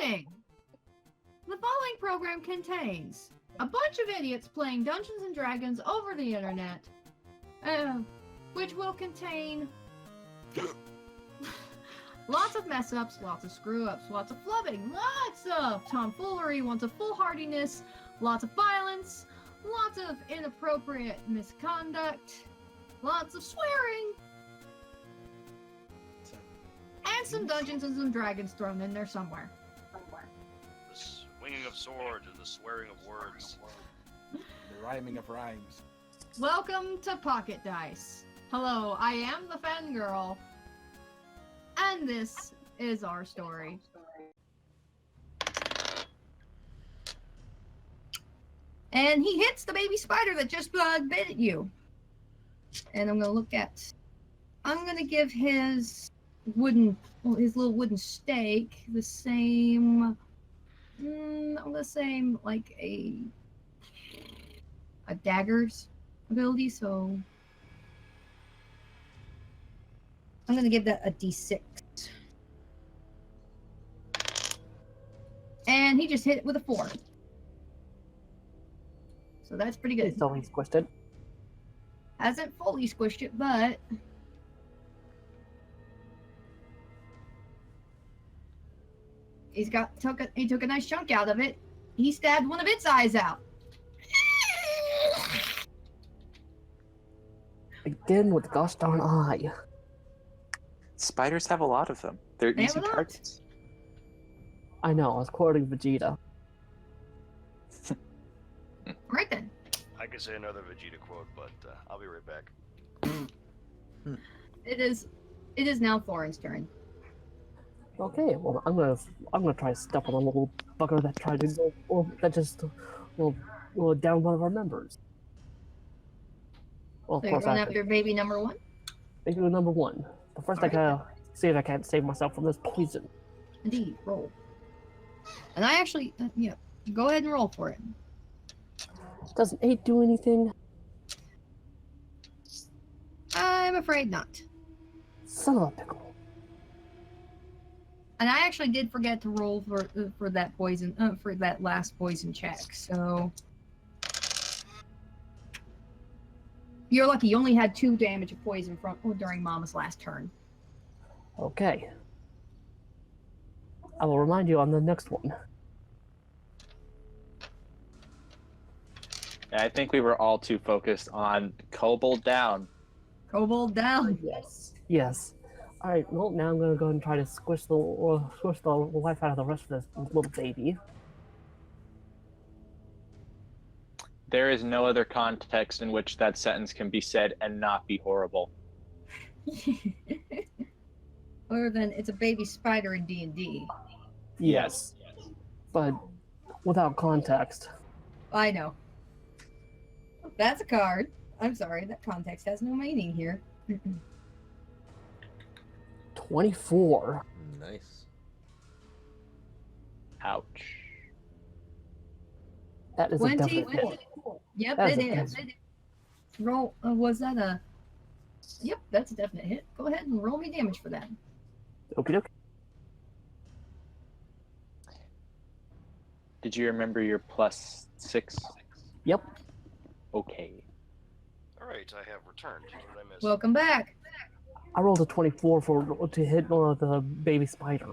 Warning! The following program contains a bunch of idiots playing Dungeons and Dragons over the internet, which will contain lots of mess ups, lots of screw ups, lots of flubbing, lots of tomfoolery, lots of foolhardiness, lots of violence, lots of inappropriate misconduct, lots of swearing, and some Dungeons and some Dragons thrown in there somewhere. The swinging of swords and the swearing of words. The rhyming of rhymes. Welcome to Pocket Dice. Hello, I am the fangirl, and this is our story. And he hits the baby spider that just bit at you. And I'm gonna give his little wooden stake the same, like a dagger's ability, so I'm gonna give that a D6. And he just hit it with a 4. So that's pretty good. He's only squished it. Hasn't fully squished it, but he took a nice chunk out of it. He stabbed one of its eyes out. Again with the gosh darn eye. Spiders have a lot of them. They're They have easy a lot. targets. I know, I was quoting Vegeta. Right then. I could say another Vegeta quote, but I'll be right back. It is now Thorin's turn. Okay, well I'm gonna try to step on a little bugger that tried to go, or that just will down one of our members. Well, of So you're course going I after baby number 1? think it was number 1. But first I gotta see if I can't save myself from this poison. Indeed, roll. And I actually, go ahead and roll for it. Doesn't 8 do anything? I'm afraid not. Son of a pickle. And I actually did forget to roll for that poison, for that last poison check. So you're lucky. You only had 2 damage of poison during Mama's last turn. Okay. I will remind you on the next one. I think we were all too focused on Kobold down. Kobold down. Yes. Yes. Alright, well now I'm gonna go and try to squish the life out of the rest of this little baby. There is no other context in which that sentence can be said and not be horrible. Other than it's a baby spider in D&D. Yes. But without context. I know. That's a card. I'm sorry, that context has no meaning here. 24. Nice. Ouch. That is a definite 24. hit. Yep, That it is is. Roll. Was that a? Yep, that's a definite hit. Go ahead and roll me damage for that. Okie dokie. Did you remember your +6? Yep. Okay. Alright, I have returned. What did I miss? Welcome back. I rolled a 24 to hit the baby spider.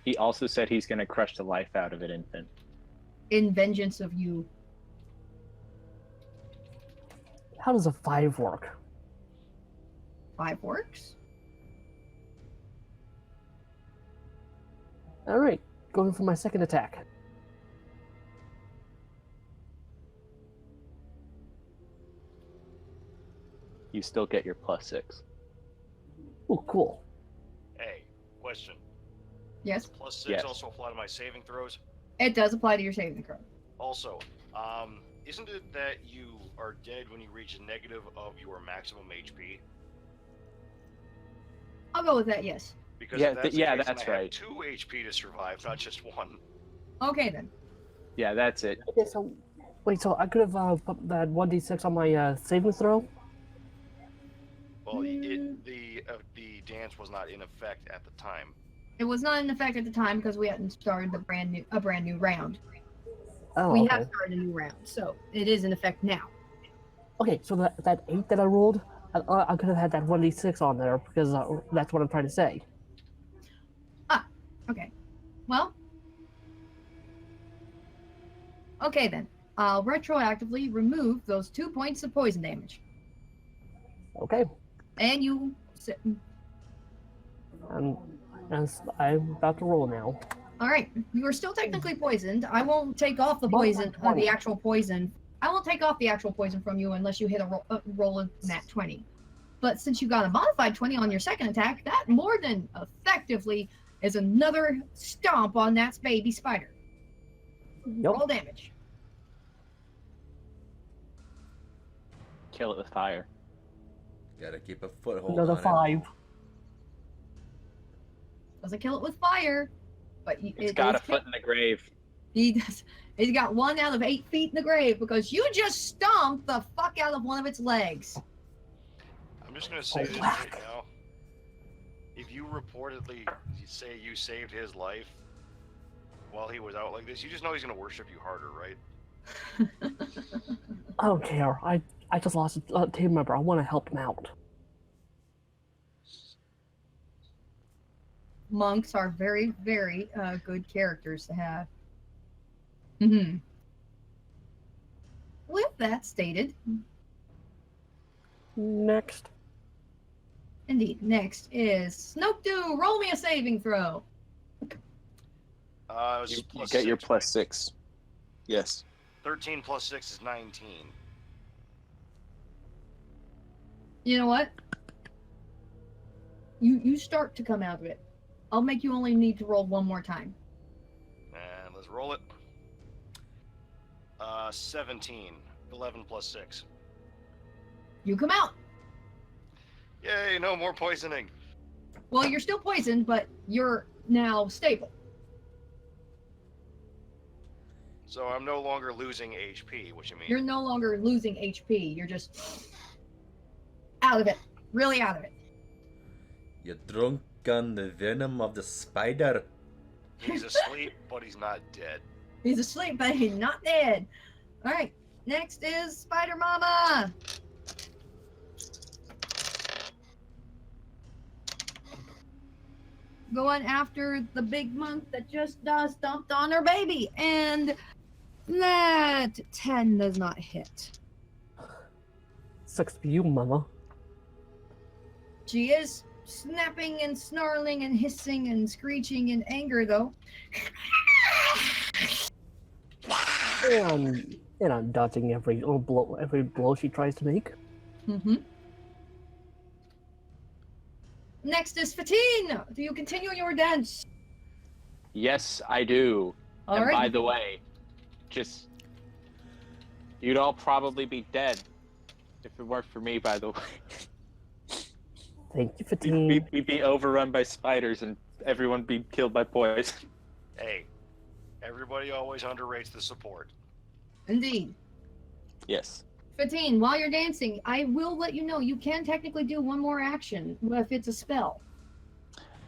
He also said he's going to crush the life out of an infant. In vengeance of you. How does a 5 work? 5 works. Alright, going for my second attack. You still get your +6. Oh, cool. Hey, question. Yes, +6 Yes. also apply to my saving throws? it does apply to your saving throw. Also, isn't it that you are dead when you reach a negative of your maximum HP? I'll go with that. Yes. Because Yeah, if that's, the yeah, case, that's then I have right. 2 HP to survive, not just 1. Okay then. Yeah, that's it. Okay, so wait, so I could have put that 1d6 on my saving throw? Well, the dance was not in effect at the time. It was not in effect at the time because we hadn't started a brand new round. Oh, We okay. have started a new round, so it is in effect now. Okay, so that 8 that I rolled, I could have had that 1d6 on there because that's what I'm trying to say. Okay. Well. Okay then. I'll retroactively remove those 2 points of poison damage. Okay, And you. and I'm about to roll now. All right. You are still technically poisoned. I won't take off the poison, the actual poison. I won't take off the actual poison from you unless you hit a roll of nat 20. But since you got a modified 20 on your second attack, that more than effectively is another stomp on that baby spider. Yep. Roll damage. Kill it with fire. Gotta keep a foothold Another on 5. Doesn't kill it with fire, but It's got a foot in the grave. He does. He's got 1 out of 8 feet in the grave because you just stomped the fuck out of one of its legs. I'm just gonna say this right now. If you reportedly say you saved his life while he was out like this, you just know he's gonna worship you harder, right? I don't care. I just lost a team member. I want to help him out. Monks are very, very good characters to have. Mm-hmm. With that stated, Next. indeed, next is Snoke-Doo. Roll me a saving throw. It's You plus get your 6. +6. Yes. 13 plus 6 is 19. You know what? You start to come out of it. I'll make you only need to roll 1 more time. And let's roll it. 17. 11 plus 6. You come out. Yay, no more poisoning. Well, you're still poisoned, but you're now stable. So I'm no longer losing HP, what you mean? You're no longer losing HP. You're just out of it. Really out of it. You drunk on the venom of the spider. He's asleep, but he's not dead. He's asleep, but he's not dead. All right. Next is Spider Mama. Going after the big monk that just stomped on her baby. And that 10 does not hit. Sucks for you, mama. She is snapping and snarling and hissing and screeching in anger, though. And I'm dodging every blow she tries to make. Mm-hmm. Next is Fatine. Do you continue your dance? Yes, I do. All And right. by the way, you'd all probably be dead if it weren't for me, by the way. Thank you, Fatine. We'd be overrun by spiders and everyone be killed by poison. Hey, everybody always underrates the support. Indeed. Yes. Fatine, while you're dancing, I will let you know you can technically do 1 more action if it's a spell.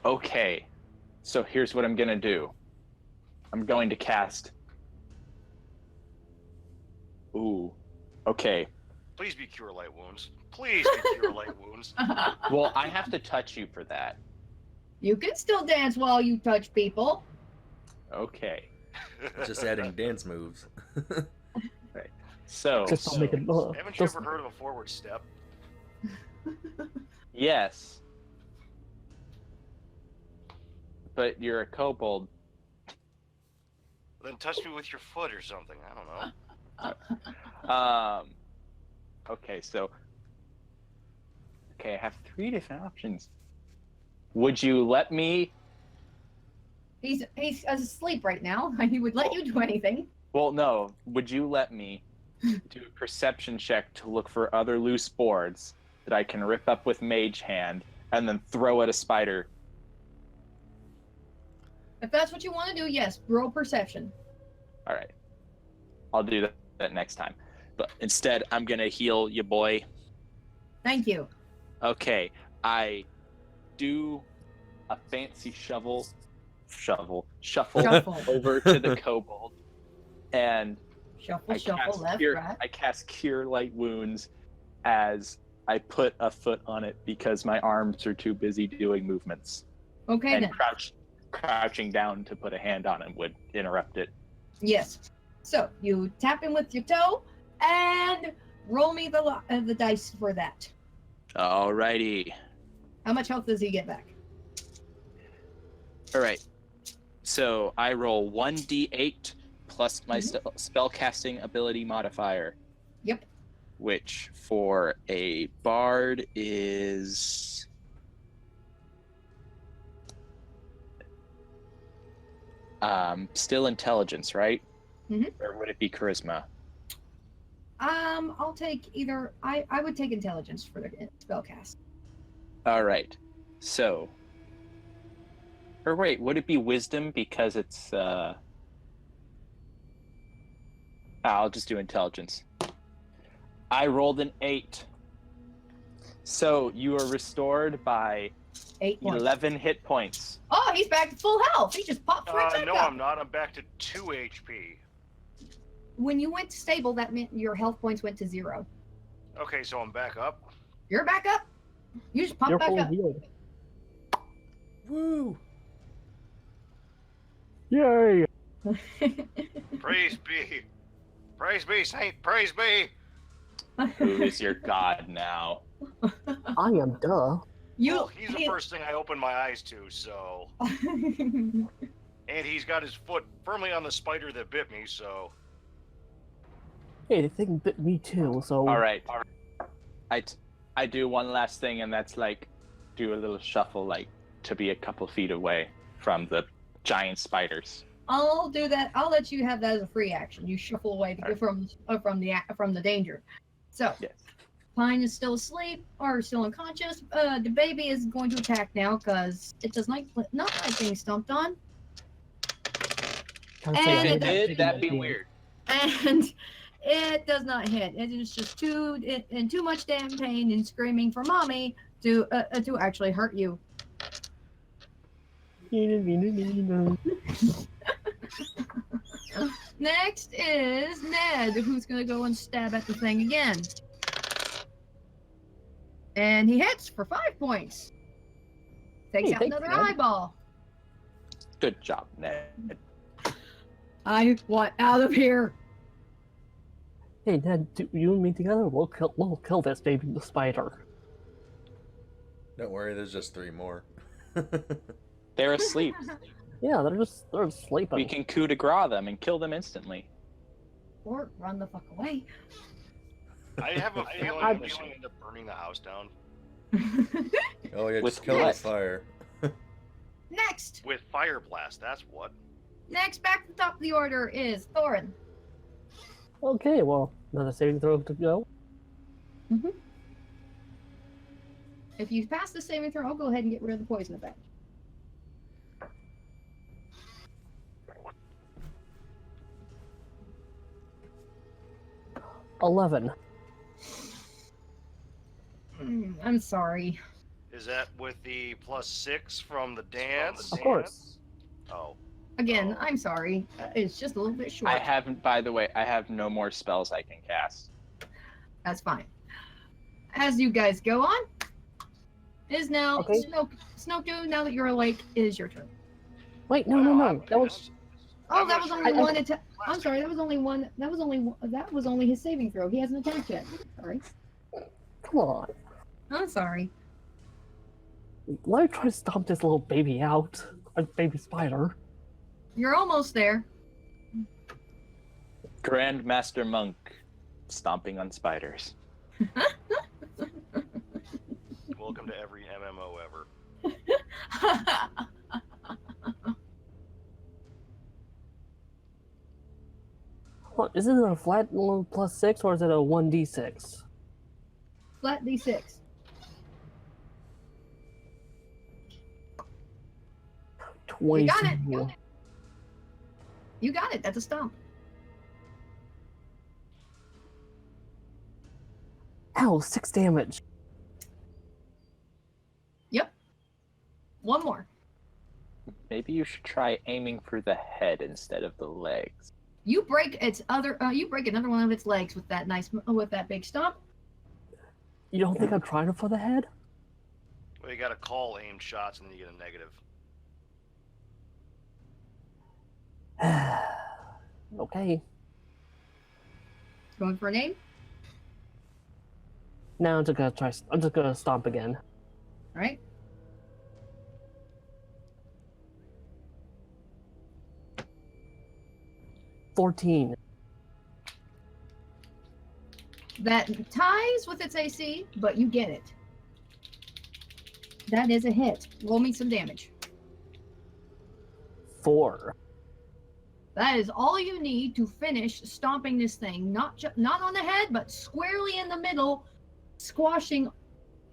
Okay. So here's what I'm gonna do. I'm going to cast. Ooh. Okay. Please be cure light wounds. Please be cure light wounds. Well, I have to touch you for that. You can still dance while you touch people. Okay. Just adding dance moves. So, Just don't make it. Haven't you Just, ever heard of a forward step? yes. But you're a kobold. Then touch me with your foot or something. I don't know. Okay, so. Okay, I have 3 different options. Would you let me? He's asleep right now. He would let you do anything. Well, no. Would you let me do a perception check to look for other loose boards that I can rip up with Mage Hand and then throw at a spider? If that's what you want to do, yes, roll perception. All right. I'll do that next time. But instead, I'm going to heal you, boy. Thank you. Okay. I do a fancy shovel shuffle Shuffle. over to the kobold, and Shuffle, I shuffle, cast left, cure, right. I cast Cure Light Wounds as I put a foot on it because my arms are too busy doing movements. Okay And then. crouching down to put a hand on it would interrupt it. Yes. So you tap him with your toe and roll me the dice for that. Alrighty. How much health does he get back? Alright. So I roll 1d8 plus my spellcasting ability modifier. Yep. Which for a bard is still intelligence, right? Mhm. Or would it be charisma? I'll take either. I would take intelligence for the spellcast. All right. So, or wait, would it be wisdom because it's? I'll just do intelligence. I rolled an 8. So you are restored by 8 points. 11 hit points. Oh, he's back to full health. He just popped right back No, up. I'm not. I'm back to 2 HP. When you went to stable, that meant your health points went to 0. Okay, so I'm back up. You're back up. You just popped You're back fully up. healed. Woo! Yay! Praise be. Praise be, Saint. Praise be. Who is your god now? I am duh. Well, he's the first thing I open my eyes to, so. And he's got his foot firmly on the spider that bit me, so. Hey, the thing bit me too, so... All right. I do one last thing, and that's like do a little shuffle, like to be a couple feet away from the giant spiders. I'll do that. I'll let you have that as a free action. You shuffle away to get from the danger. So, Yes. Pine is still asleep or still unconscious. The baby is going to attack now because it does not like being stomped on, Can't And say If it it did, did, that'd be weird. and it does not hit. It is just too much damn pain and screaming for mommy to actually hurt you. Next is Ned, who's gonna go and stab at the thing again. And he hits for 5 points. Takes Hey, out thanks, another Ned. eyeball. Good job, Ned. I want out of here. Hey, Ned, you and me together, we'll kill this baby spider. Don't worry, there's just 3 more. They're asleep. Yeah, they're sleeping. We can coup de grace them and kill them instantly. Or run the fuck away. I have a feeling I'm just going to end up burning the house down. Oh yeah, With just kill it what? with fire. Next, With fire blast, that's what. back to the top of the order is Thorin. Okay, well, another saving throw to go. If you pass the saving throw, I'll go ahead and get rid of the poison effect. $11. I'm sorry. Is that with the +6 from the dance? Of course. Oh. Again, I'm sorry. It's just a little bit short. I haven't, by the way, I have no more spells I can cast. That's fine. As you guys go on, is now Okay. Snoke, now that you're awake, is your turn. Wait, no. That was Oh, that was only I- one attack. I'm sorry, that was only his saving throw. He hasn't attacked yet. Sorry. come on. I'm sorry. Let me try to stomp this little baby out. A baby spider. You're almost there. Grandmaster Monk stomping on spiders. Welcome to every MMO ever. What, is it a flat +6 or is it a 1d6? Flat D6. You got it. 24. You got it. That's a stomp. Ow, 6 damage. One more. Maybe you should try aiming for the head instead of the legs. You break its other. You break another one of its legs with that big stomp. You don't think I'm trying for the head? Well, you gotta call aimed shots and then you get a negative. Okay. Going for a name. Now I'm just gonna try. I'm just gonna stomp again. All right. $14. That ties with its AC, but you get it. That is a hit. Roll me some damage. 4. That is all you need to finish stomping this thing. Not on the head, but squarely in the middle, squashing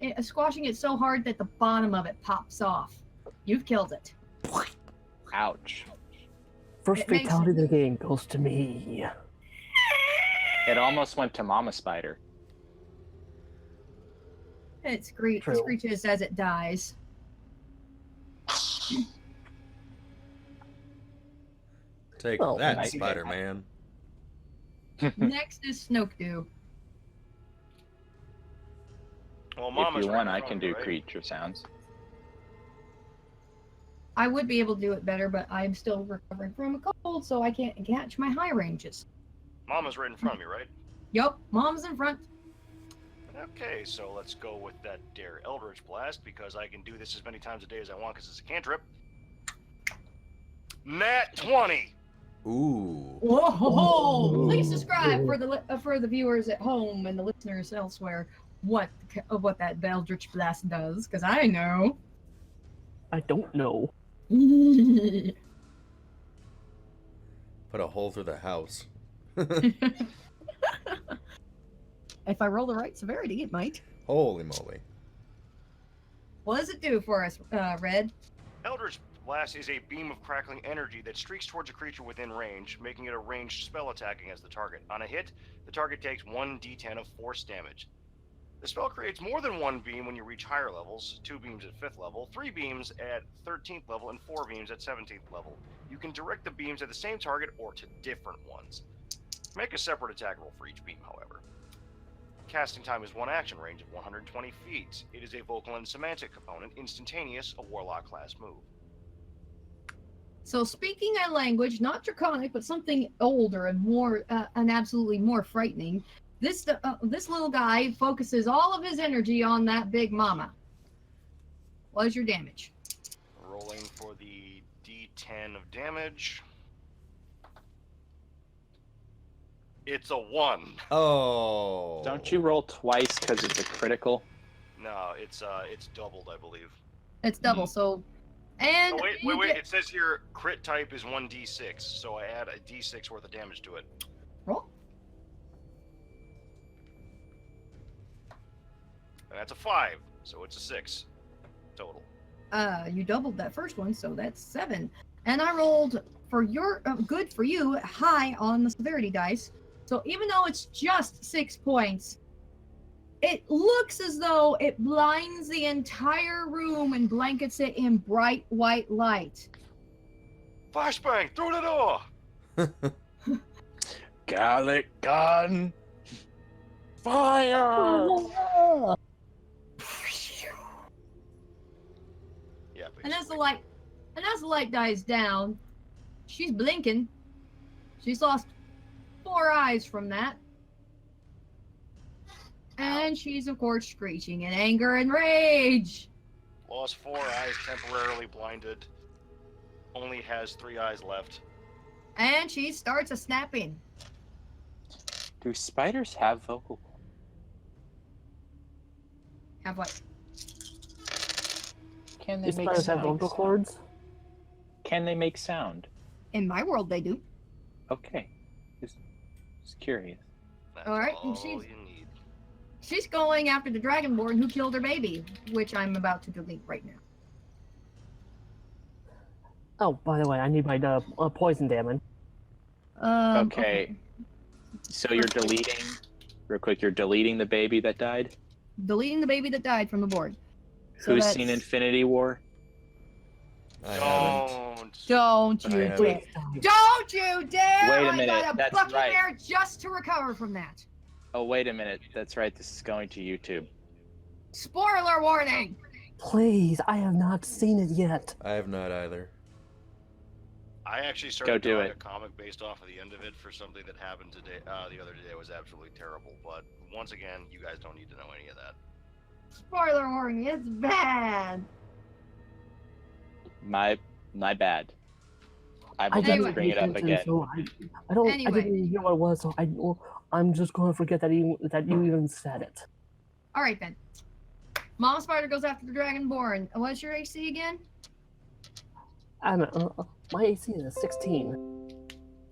it so hard that the bottom of it pops off. You've killed it. Ouch. First It makes fatality of it- the game goes to me. It almost went to Mama Spider. It True. screeches as it dies. Take Well, that, nice. Spider-Man. Next is Snokedew. Well, If Mama's you right want, in I front can of you, do right? creature sounds. I would be able to do it better, but I'm still recovering from a cold, so I can't catch my high ranges. Mama's right in front of me, right? Yup, mom's in front. Okay, so let's go with that Dare Eldritch Blast because I can do this as many times a day as I want because it's a cantrip. Nat 20! Ooh. Whoa! Ooh. Please describe for the viewers at home and the listeners elsewhere what that Eldritch Blast does, because I know. I don't know. Put a hole through the house. If I roll the right severity, it might. Holy moly. What does it do for us, Red? Eldritch Blast is a beam of crackling energy that streaks towards a creature within range, making it a ranged spell attack against the target. On a hit, the target takes 1d10 of force damage. The spell creates more than one beam when you reach higher levels, 2 beams at 5th level, 3 beams at 13th level, and 4 beams at 17th level. You can direct the beams at the same target or to different ones. Make a separate attack roll for each beam, however. Casting time is 1 action range of 120 feet. It is a vocal and semantic component, instantaneous, a warlock class move. So speaking a language, not draconic, but something older and more, and absolutely more frightening, this little guy focuses all of his energy on that big mama. What is your damage? Rolling for the d10 of damage. It's a 1. Oh. Don't you roll twice because it's a critical? No, it's doubled, I believe. It's double, so... And Oh, wait, you wait. get- It says here crit type is 1d6, so I add a d6 worth of damage to it. Roll. And that's a 5, so it's a 6 total. You doubled that first one, so that's 7. And I rolled for your good for you high on the severity dice. So even though it's just 6 points, it looks as though it blinds the entire room and blankets it in bright white light. Flashbang through the door. Gallic gun! Fire! Yeah, And as the basically. light dies down, she's blinking. She's lost 4 eyes from that. And she's of course screeching in anger and rage. Lost 4 eyes, temporarily blinded. Only has 3 eyes left. And she starts a snapping. Do spiders have vocal cords? Have what? Can they These make spiders have sound? vocal cords? Can they make sound? In my world, they do. Okay. Just curious. That's All right, all and she's- you need. She's going after the Dragonborn who killed her baby, which I'm about to delete right now. Oh, by the way, I need my poison damage. Okay. So you're deleting, real quick, you're deleting the baby that died? Deleting the baby that died from the board. So Who's that's- seen Infinity War? I haven't. Don't I you haven't. dare! Don't you dare! Wait a I minute, got a that's bucket right. there just to recover from that. Oh, wait a minute. That's right. This is going to YouTube. Spoiler warning! Please, I have not seen it yet. I have not either. I actually started Go do drawing it. a comic based off of the end of it for something that happened today. The other day was absolutely terrible. But once again, you guys don't need to know any of that. Spoiler warning, it's bad. My bad. I will I just Anyway. bring it up again. So I don't. I Anyway. didn't even hear what it was. So I'm just going to forget that you even said it. All right then. Mama Spider goes after the Dragonborn. What's your AC again? My AC is a 16.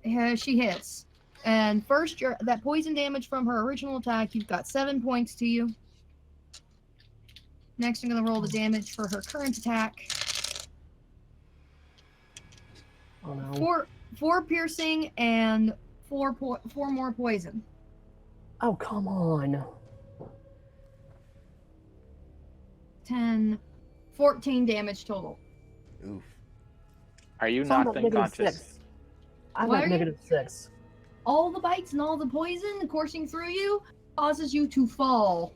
Yeah, she hits. And first, that poison damage from her original attack, you've got 7 points to you. Next, I'm going to roll the damage for her current attack. Oh no. Four piercing and four more poison. Oh come on. 10, 14 damage total. Oof. Are you So I'm not at -6. conscious? I'm What at are you? -6. All the bites and all the poison coursing through you causes you to fall.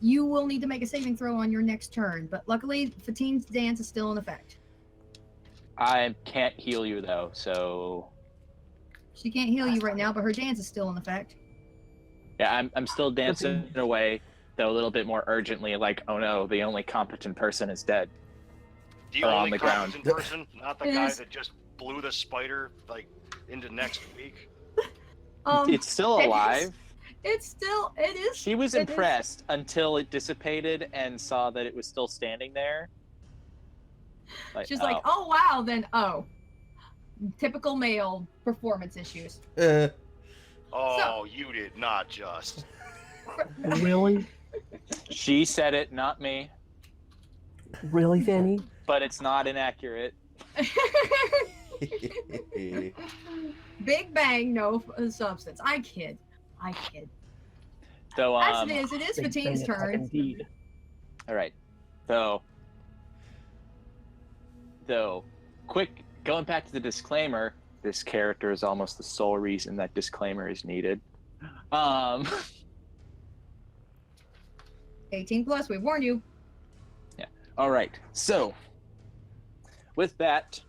You will need to make a saving throw on your next turn, but luckily, Fatine's dance is still in effect. I can't heal you though, so She can't heal you right now, but her dance is still in effect. yeah, I'm still dancing away, though a little bit more urgently. Like, oh no, the only competent person is dead. The Or on only the ground. competent person, not the It guy is- that just blew the spider like into next week. It's still it is- alive. It is. She was it is- impressed until it dissipated and saw that it was still standing there. She's like, oh wow, then oh. Typical male performance issues. Oh, you did not just. Really? She said it, not me. Really, Fanny? But it's not inaccurate. Big bang, no substance. I kid. So As it is Big Fatine's thing attack turn. Indeed. all right. So quick, going back to the disclaimer, this character is almost the sole reason that disclaimer is needed. 18 plus, we warn you. All right. So with that,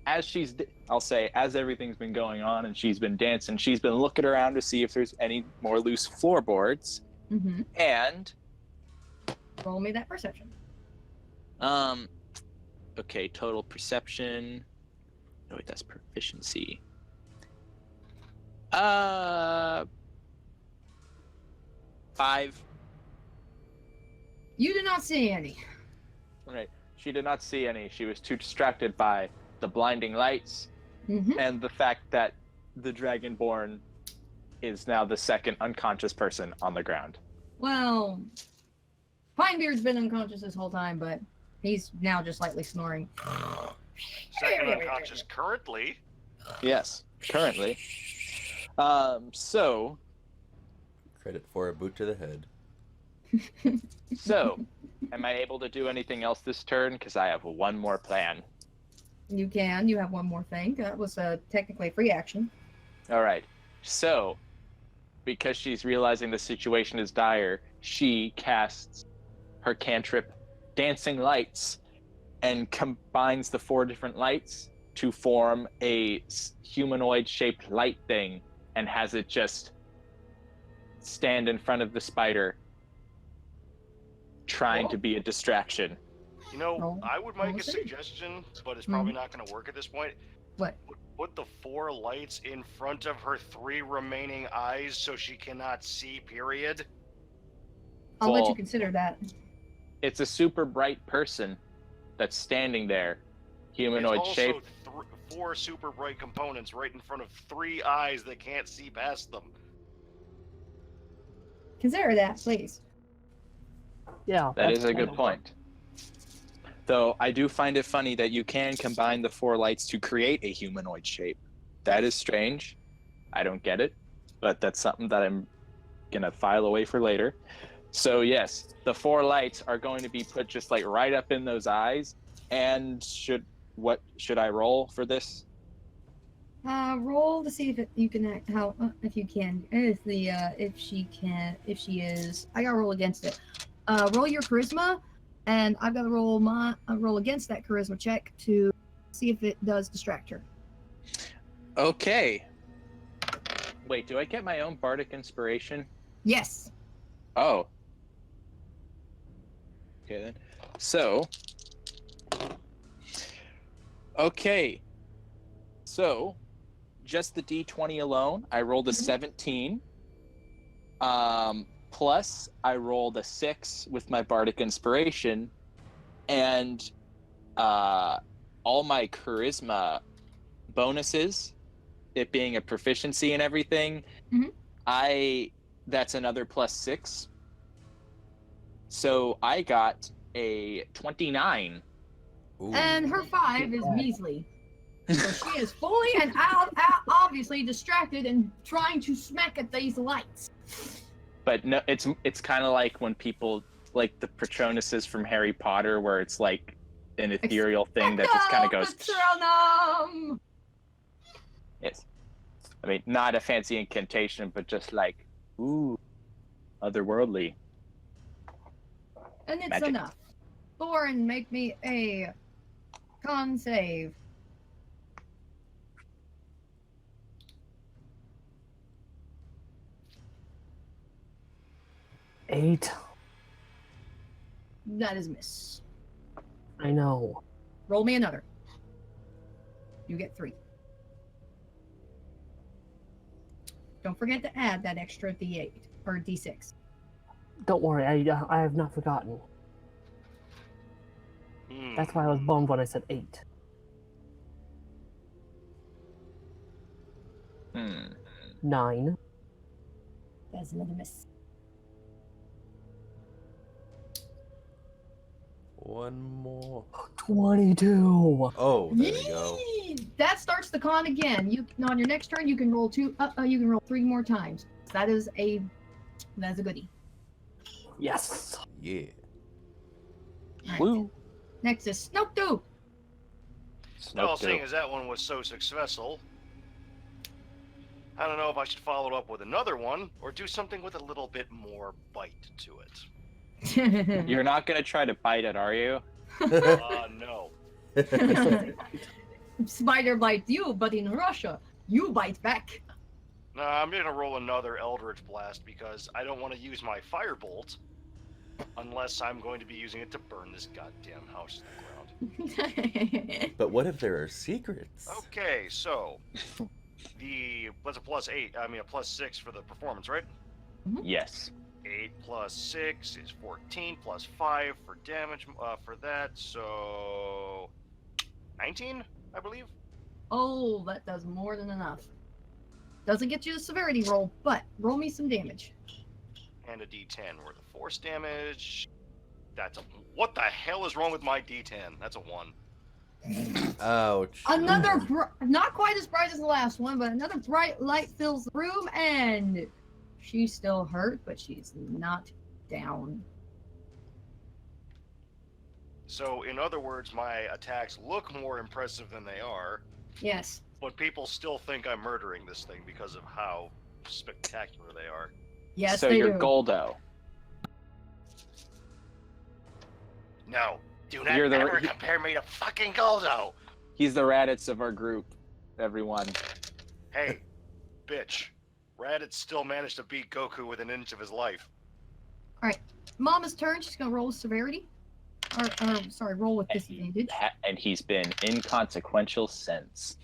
as everything's been going on and she's been dancing, she's been looking around to see if there's any more loose floorboards. Mm-hmm. And Roll me that perception. okay, total perception. Oh wait, that's proficiency. 5. You do not see any. All right. She did not see any. She was too distracted by the blinding lights Mm-hmm. and the fact that the Dragonborn is now the second unconscious person on the ground. Well, Pinebeard's been unconscious this whole time, but he's now just slightly snoring. Second unconscious currently. Yes, currently. So Credit for a boot to the head. am I able to do anything else this turn? Because I have one more plan. You can. You have one more thing. That was technically a free action. All right. So, because she's realizing the situation is dire, she casts her cantrip Dancing Lights and combines the 4 different lights to form a humanoid-shaped light thing and has it just stand in front of the spider, trying to be a distraction. You know, Roll- I would roll make a a save. suggestion, but it's probably not going to work at this point. What? Put the 4 lights in front of her 3 remaining eyes so she cannot see, period. I'll let you Well- consider that. It's a super bright person that's standing there, humanoid It's also shape. 4 super bright components right in front of 3 eyes that can't see past them. Consider that, please. Yeah. That that's is a kind good of- point. Though I do find it funny that you can combine the 4 lights to create a humanoid shape. That is strange. I don't get it, but that's something that I'm gonna file away for later. So yes, the 4 lights are going to be put just like right up in those eyes. And what should I roll for this? Roll to see if you can act if you can if she is. I gotta roll against it. Roll your charisma, and I've got to roll against that charisma check to see if it does distract her. Okay. Wait, do I get my own bardic inspiration? Yes. Oh. Okay then. So. Okay. So, just the D20 alone, I rolled a 17. Plus, I rolled a 6 with my bardic inspiration, and all my charisma bonuses, it being a proficiency and everything, that's another +6. So I got a 29. Ooh. And her 5 is measly. So she is fully and obviously distracted and trying to smack at these lights. But no, it's kind of like when people like the Patronuses from Harry Potter, where it's like an ethereal thing that just kind of goes. Patronum! Yes, I mean not a fancy incantation, but just like ooh, otherworldly. And it's Magic. enough. Thorin, make me a con save. Eight. That is miss. I know. Roll me another. You get 3. Don't forget to add that extra D8 or D6. Don't worry, I have not forgotten. That's why I was bummed when I said 8. Hmm. 9. That's another miss. One more. 22. Oh, there we go. Yee! That starts the con again. On your next turn, you can roll 2. You can roll 3 more times. That's a goodie. Yes. Yeah. All right. Woo. Next is Snowdoo. Well, seeing as that one was so successful, I don't know if I should follow it up with another one or do something with a little bit more bite to it. You're not gonna try to bite it, are you? No. Spider bites you, but in Russia, you bite back. No, I'm gonna roll another Eldritch Blast because I don't want to use my Firebolt unless I'm going to be using it to burn this goddamn house to the ground. But what if there are secrets? Okay, so that's a +8. I mean a +6 for the performance, right? Yes. 8 plus 6 is 14 plus 5 for damage for that, so 19, I believe. Oh, that does more than enough. Doesn't get you the severity roll, but roll me some damage. And a D10 worth of force damage. That's a. What the hell is wrong with my D10? That's a 1. Ouch. Another, not quite as bright as the last one, but another bright light fills the room, and she's still hurt, but she's not down. So, in other words, my attacks look more impressive than they are, Yes. but people still think I'm murdering this thing because of how spectacular they are. Yes, So they you're do. Goldo. No, do not You're the- ever compare me to fucking Goldo! He's the Raditz of our group, everyone. Hey, bitch. Raditz still managed to beat Goku within an inch of his life. Mama's turn. She's gonna roll with severity. Sorry, roll with disadvantage. And he's been inconsequential since.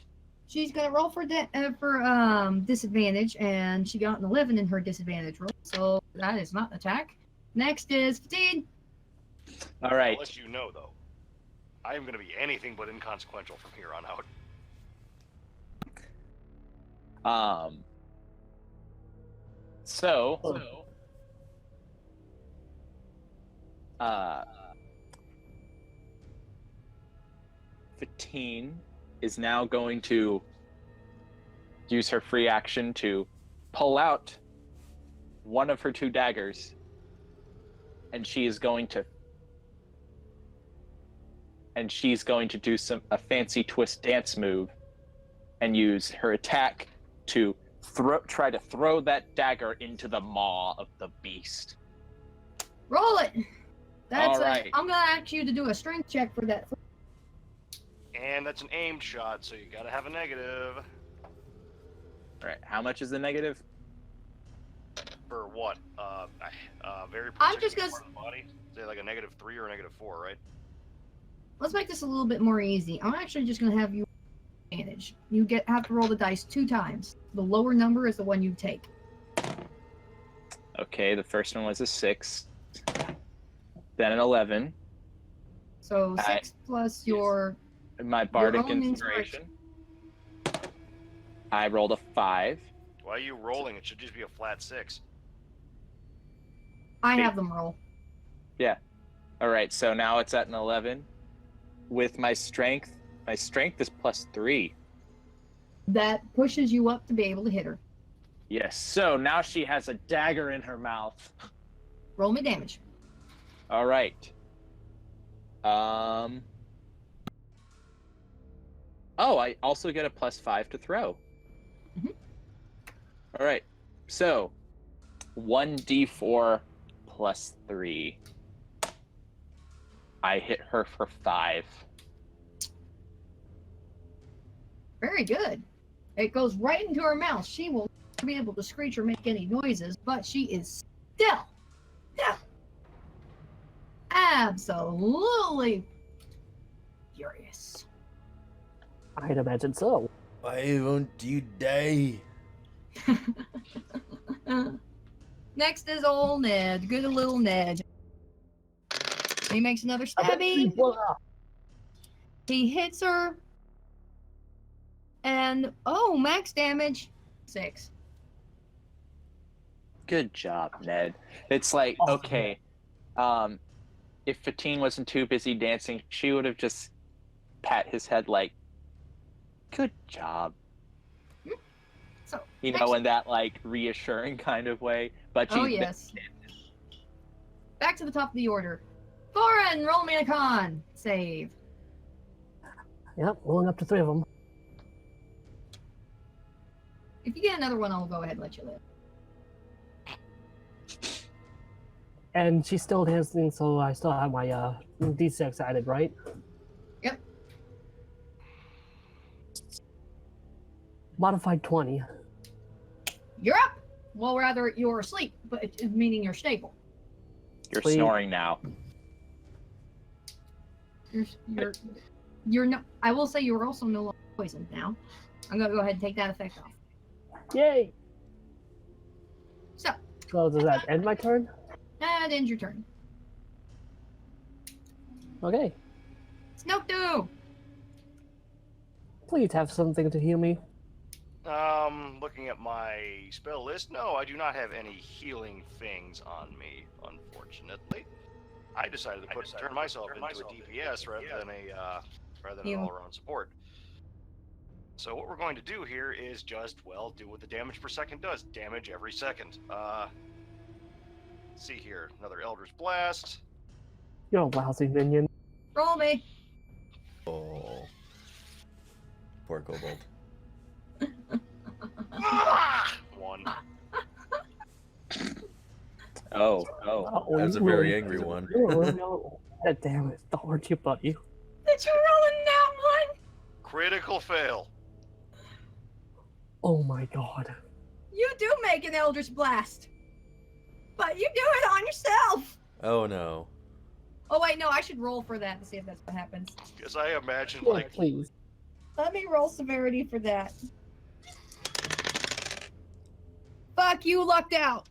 She's gonna roll for disadvantage, and she got an 11 in her disadvantage roll, so that is not an attack. Next is Fatigue. All right. I'll let you know, though. I am going to be anything but inconsequential from here on out. So, 15 is now going to use her free action to pull out one of her 2 daggers and she's going to do a fancy twist dance move and use her attack to try to throw that dagger into the maw of the beast. Roll it. That's All right. I'm gonna ask you to do a strength check for that. And that's an aimed shot, so you gotta have a negative. All right, how much is the negative? For what? Very I'm just particular gonna part of the body? Say like a -3 or a -4, right? Let's make this a little bit more easy. I'm actually just gonna have you advantage. You have to roll the dice 2 times. The lower number is the one you take. Okay, the first one was a 6, then an 11. So 6 plus your My bardic own inspiration. I rolled a 5. Why are you rolling? It should just be a flat 6. I have them roll. All right, so now it's at an 11. With my strength is +3. That pushes you up to be able to hit her. Yes, so now she has a dagger in her mouth. Roll me damage. All right. Oh, I also get a +5 to throw. Mhm. All right, so 1d4 +3. I hit her for 5. Very good. It goes right into her mouth. She will not be able to screech or make any noises, but she is still absolutely furious. I'd imagine so. Why won't you die? Next is old Ned. Good little Ned. He makes another stabby. He hits her. And, max damage. 6. Good job, Ned. It's like, okay, if Fatine wasn't too busy dancing, she would have just pat his head like, good job. So, You know, in that, like, reassuring kind of way. But Oh, she's yes. Back to the top of the order. Thorin, roll me a con. Save. Yep, rolling up to 3 of them. If you get another one, I'll go ahead and let you live. And she's still dancing, so I still have my D6 added, right? Yep. Modified 20. You're up. Well, rather, you're asleep, but meaning you're stable. You're Please. snoring now. You're no. I will say you are also no longer poisoned now. I'm gonna go ahead and take that effect off. Yay! So, So does that end my turn? that ends your turn. Okay. Snokdo! Please have something to heal me. Looking at my spell list, no, I do not have any healing things on me, unfortunately. I decided to turn myself into a DPS rather than an all-around support. So what we're going to do here is just, do what the damage per second does. Damage every second. Let's see here. Another Eldritch Blast. You're a lousy minion. Roll me. Oh. Poor kobold. 1. Oh. That's a very angry one. God damn it. Aren't you, buddy? Did you roll in that one? Critical fail. Oh my god. You do make an Eldritch Blast. But you do it on yourself. Oh no. Oh, wait, no, I should roll for that to see if that's what happens. Because I imagine, Yeah, like, please. Let me roll severity for that. Fuck, you lucked out.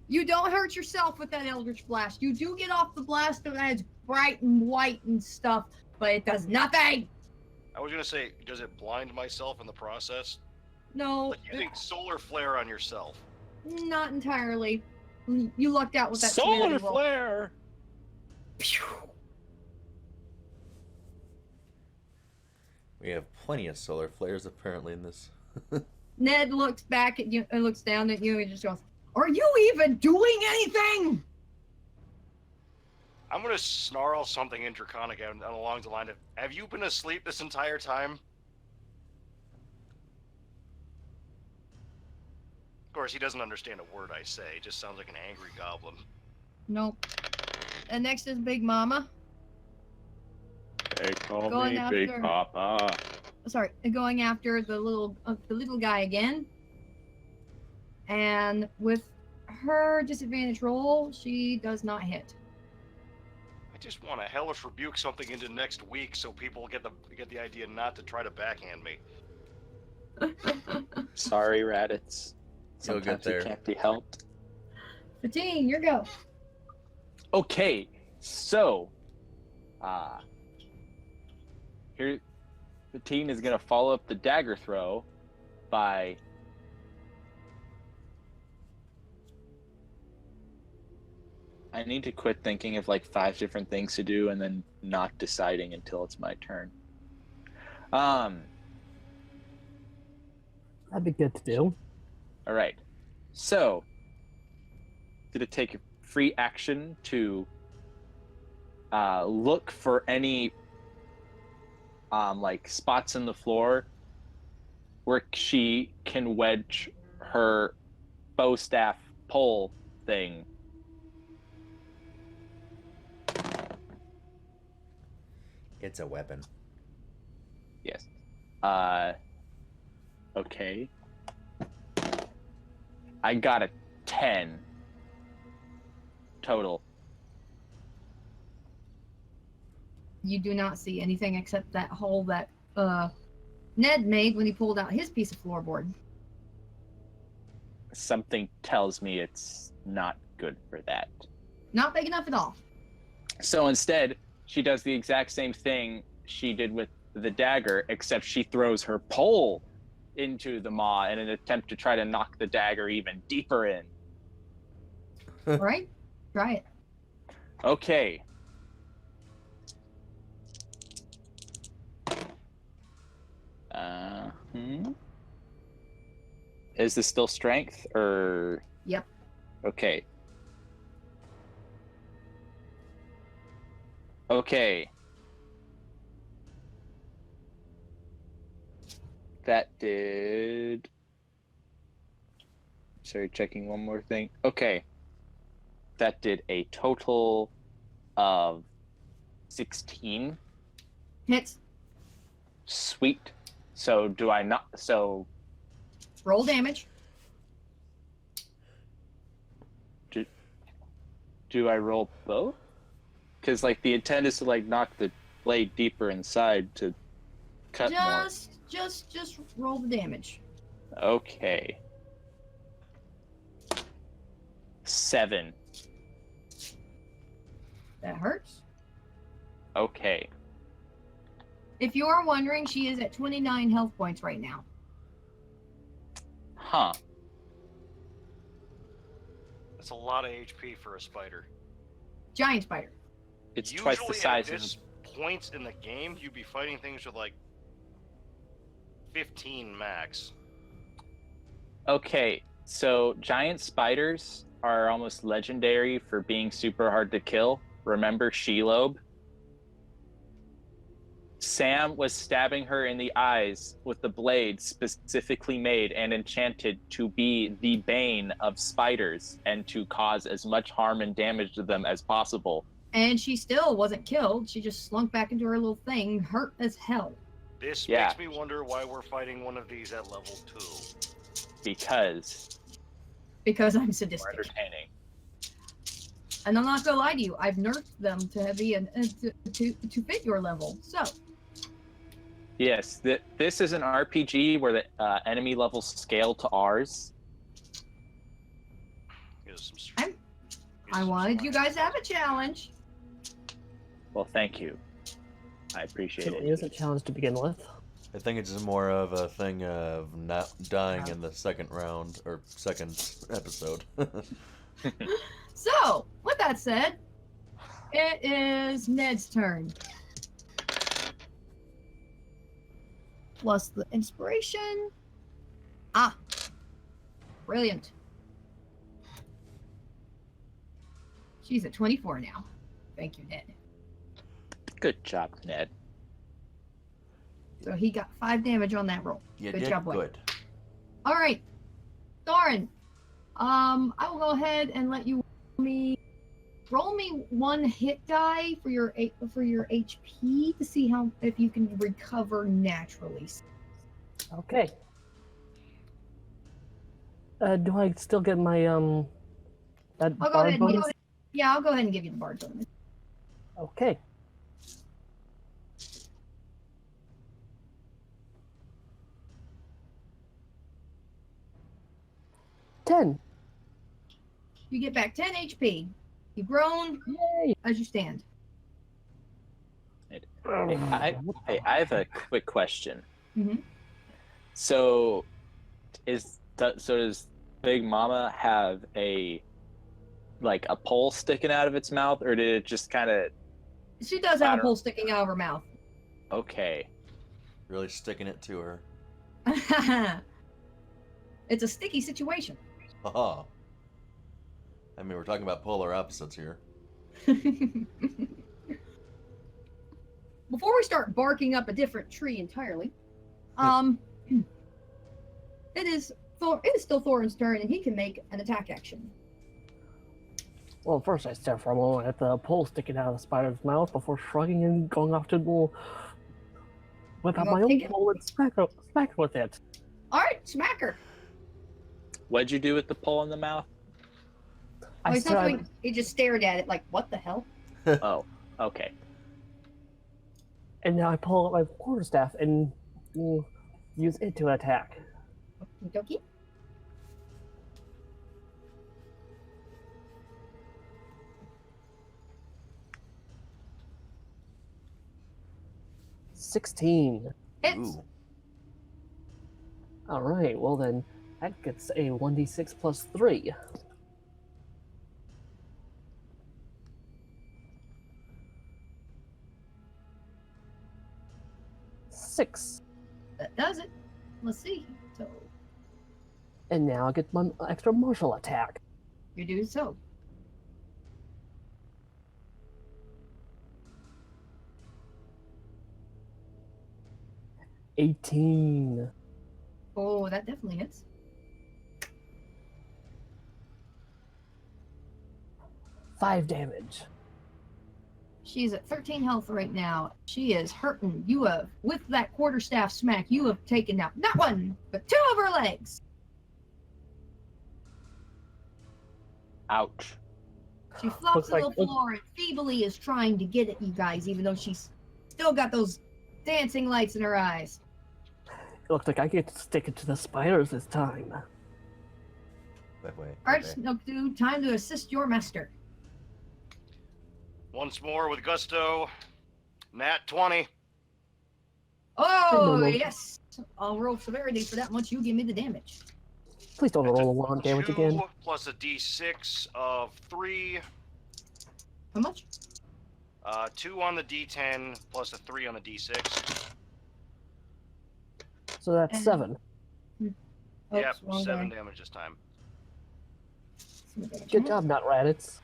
You don't hurt yourself with that Eldritch Blast. You do get off the blast that is bright and white and stuff, but it does nothing. I was going to say, does it blind myself in the process? No, Like using solar flare on yourself. not entirely. You lucked out with that Solar severity roll. flare! Phew. We have plenty of solar flares apparently in this. Ned looks back at you and looks down at you and just goes, "Are you even doing anything?" I'm gonna snarl something in Draconic along the line of, have you been asleep this entire time? Of course, he doesn't understand a word I say. It just sounds like an angry goblin. Nope. And next is Big Mama. They call Going me Big after- Papa. Sorry, going after the little guy again. And with her disadvantage roll, she does not hit. I just want to hellish rebuke something into next week so people get the idea not to try to backhand me. Sorry, Raditz. You'll get Sometimes there. it can't be helped. 15, your go. Okay, so here the team is gonna follow up the dagger throw by I need to quit thinking of like 5 different things to do and then not deciding until it's my turn. That'd be good to do. All right. So, did it take a free action to look for any like spots in the floor where she can wedge her bow staff pole thing? It's a weapon. Yes. Okay. I got a 10 total. You do not see anything except that hole that Ned made when he pulled out his piece of floorboard. Something tells me it's not good for that. Not big enough at all. So instead, she does the exact same thing she did with the dagger, except she throws her pole into the maw in an attempt to try to knock the dagger even deeper in. All right? Try it. Okay. Is this still strength or? Yep. Okay. Okay. That did. Sorry, checking one more thing. Okay. That did a total of 16. Hits. Sweet. So do I not? So Roll damage. do I roll both? Because like the intent is to like knock the blade deeper inside to cut more. Just roll the damage. Okay. 7. That hurts. Okay. If you are wondering, she is at 29 health points right now. Huh. That's a lot of HP for a spider. Giant spider. It's Usually twice the size at of this point in the game, you'd be fighting things with like 15 max. Okay, so giant spiders are almost legendary for being super hard to kill. Remember Shelob? Sam was stabbing her in the eyes with the blade specifically made and enchanted to be the bane of spiders and to cause as much harm and damage to them as possible. And she still wasn't killed. She just slunk back into her little thing, hurt as hell. This Yeah. makes me wonder why we're fighting one of these at level 2. Because Because I'm more sadistic. entertaining. And I'm not gonna lie to you, I've nerfed them to be to fit your level. So Yes, this is an RPG where the enemy levels scale to ours. Here's some I'm- I wanted you guys to have a challenge. Well, thank you. I appreciate It it. is a challenge to begin with. I think it's more of a thing of not dying in the second round or second episode. So, with that said, it is Ned's turn. Plus the inspiration. Ah. Brilliant. She's at 24 now. Thank you, Ned. Good job, Ned. So he got 5 damage on that roll. You Good did job, Wade. good. All right, Thorin. I will go ahead and let you roll me 1 hit die for your HP to see if you can recover naturally. Okay. Do I still get my that I'll go bard ahead and bonus? I'll go ahead and give you the bard bonus. Okay. Ten. You get back 10 HP. You've grown Yay! as you stand. I have a quick question. Mhm. So, does Big Mama have a pole sticking out of its mouth, or did it just kind of? She does have a pole sticking out of her mouth. Okay. Really sticking it to her. It's a sticky situation. Haha. I mean, we're talking about polar opposites here. Before we start barking up a different tree entirely, it is still Thorin's turn, and he can make an attack action. Well, first I stare for a moment at the pole sticking out of the spider's mouth before shrugging and going off to whip out Well, my own take it. pole and smack her with it. All right, smack her. What'd you do with the pole in the mouth? Oh, he's not stare at- doing. He just stared at it like, "What the hell?" Oh, okay. And now I pull out my quarterstaff and use it to attack. Dokie. $16. Hits. Ooh. All right. Well then, that gets a 1d6 plus 3. Six. That does it. Let's see. So And now I get my extra martial attack. you do so. $18. Oh, that definitely hits. 5 damage. She's at 13 health right now. She is hurting. You have, with that quarterstaff smack, you have taken out not 1, but 2 of her legs. Ouch. She flops Looks to the like- floor and feebly is trying to get at you guys, even though she's still got those dancing lights in her eyes. It looks like I get to stick it to the spiders this time. Wait. All right, Snook Dude, time to assist your master. Once more with gusto. Nat 20. Oh, no. yes. I'll roll severity for that once you give me the damage. Please don't That's roll a 1 damage 2 again. plus a d6 of 3. How much? 2 on the d10 plus a 3 on the d6. So that's And- 7. Yep, wrong 7 guy. damage this time. Good job, Not Raditz.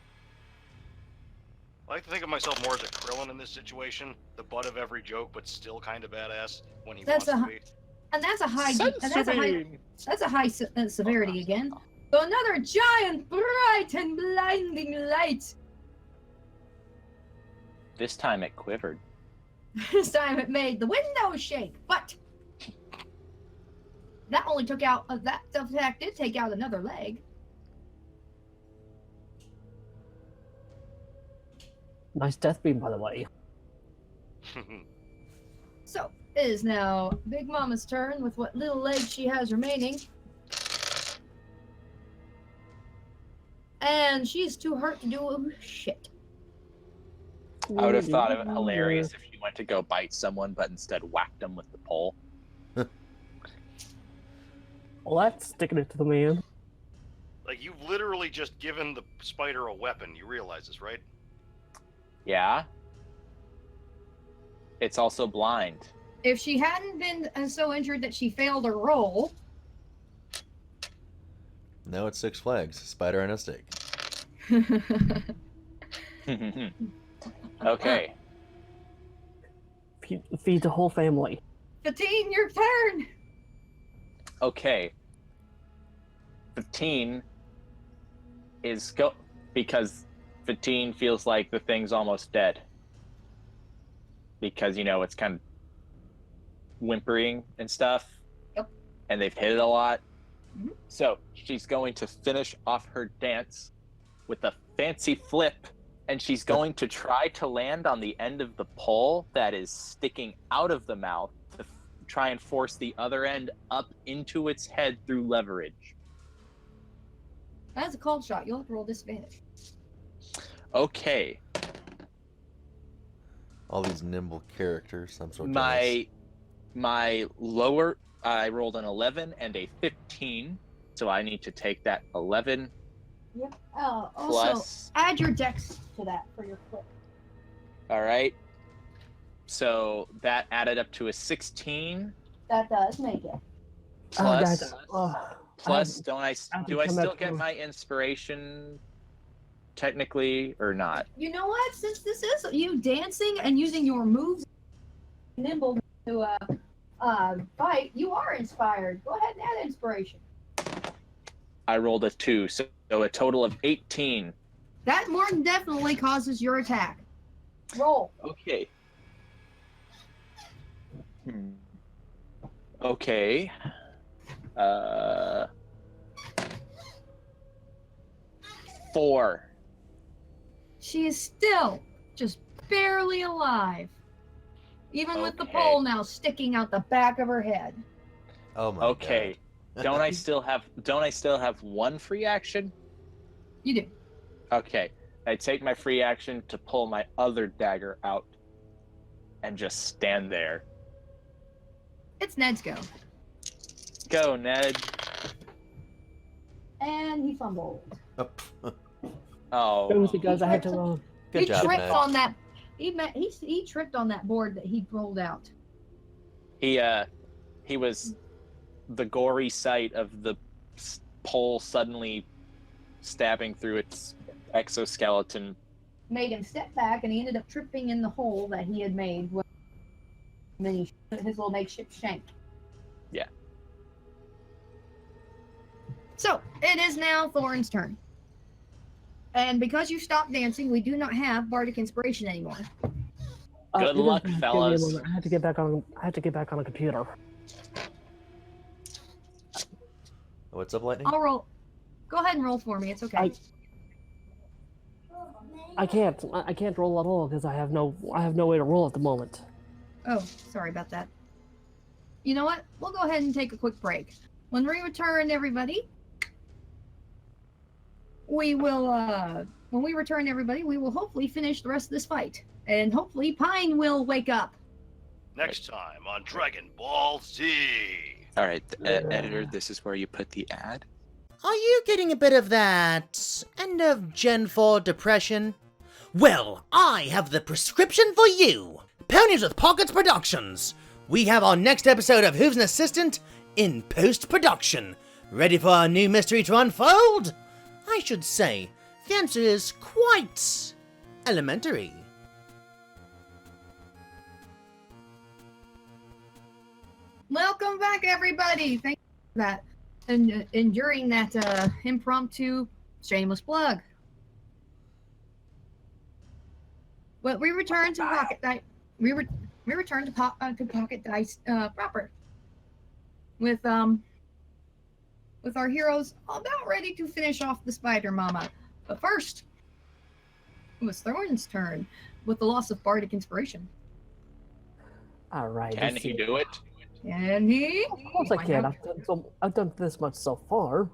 I like to think of myself more as a Krillin in this situation. The butt of every joke, but still kind of badass when he That's wants a to be. And that's a high. Sensory. That's a high severity again. So another giant, bright, and blinding light. This time it quivered. This time it made the window shake, but that only took out. That attack did take out another leg. Nice death beam, by the way. So it is now Big Mama's turn with what little legs she has remaining. And she's too hurt to do shit. I would have thought it hilarious if you went to go bite someone, but instead whacked them with the pole. Well, that's sticking it to the man. Like, you've literally just given the spider a weapon. You realize this, right? Yeah. It's also blind. If she hadn't been so injured that she failed her roll, Now it's Six Flags. Spider and a stick. Okay. Feed the whole family. 15, your turn. Okay. 15 is because 15 feels like the thing's almost dead. Because, it's kind of whimpering and stuff. Yep. And they've hit it a lot. Mhm. So she's going to finish off her dance with a fancy flip, and she's going to try to land on the end of the pole that is sticking out of the mouth to try and force the other end up into its head through leverage. That's a cold shot. You'll have to roll disadvantage. Okay. All these nimble characters. I'm so jealous. My lower, I rolled an 11 and a 15, so I need to take that 11 Yep. Also, plus. add your dex to that for your flip. All right. So that added up to a 16 That does make it. plus. Plus, Do I still get my inspiration technically or not? You know what? Since this is you dancing and using your moves, nimble to fight, you are inspired. Go ahead and add inspiration. I rolled a 2, so a total of 18. That more than definitely causes your attack. Roll. Okay. Okay. 4. She is still just barely alive, even with the Okay. pole now sticking out the back of her head. Oh my Okay. god. Don't I still have one free action? You do. Okay. I take my free action to pull my other dagger out and just stand there. It's Ned's go. Go, Ned. And he fumbled. Oh. It was because I had to roll. Good he job, tripped Ned. on that. He tripped on that board that he rolled out. He was the gory sight of the pole suddenly stabbing through its exoskeleton. Made him step back, and he ended up tripping in the hole that he had made. And then he his little makeshift shank. Yeah. So it is now Thorn's turn. And because you stopped dancing, we do not have bardic inspiration anymore. Good You luck, guys give me a fellas. moment. I have to get back on a computer. What's up, Lightning? I'll roll. Go ahead and roll for me. It's okay. I can't roll at all because I have no way to roll at the moment. Oh, sorry about that. You know what? We'll go ahead and take a quick break. When we return, everybody, we will hopefully finish the rest of this fight. And hopefully Pine will wake up. Next time on Dragon Ball Z. All right, editor, this is where you put the ad. Are you getting a bit of that end of Gen 4 depression? Well, I have the prescription for you! Ponies with Pockets Productions! We have our next episode of Who's an Assistant in post-production. Ready for our new mystery to unfold? I should say, the answer is quite elementary. Welcome back, everybody. Thank you for that. And enduring that impromptu shameless plug. Well, we return to Pocket Dice. We return to Pocket Dice proper. With our heroes about ready to finish off the Spider Mama. But first, it was Thorn's turn with the loss of bardic inspiration. All right. Can let's he see. do it? And he? Of course I Find can. out. I've done this much so far.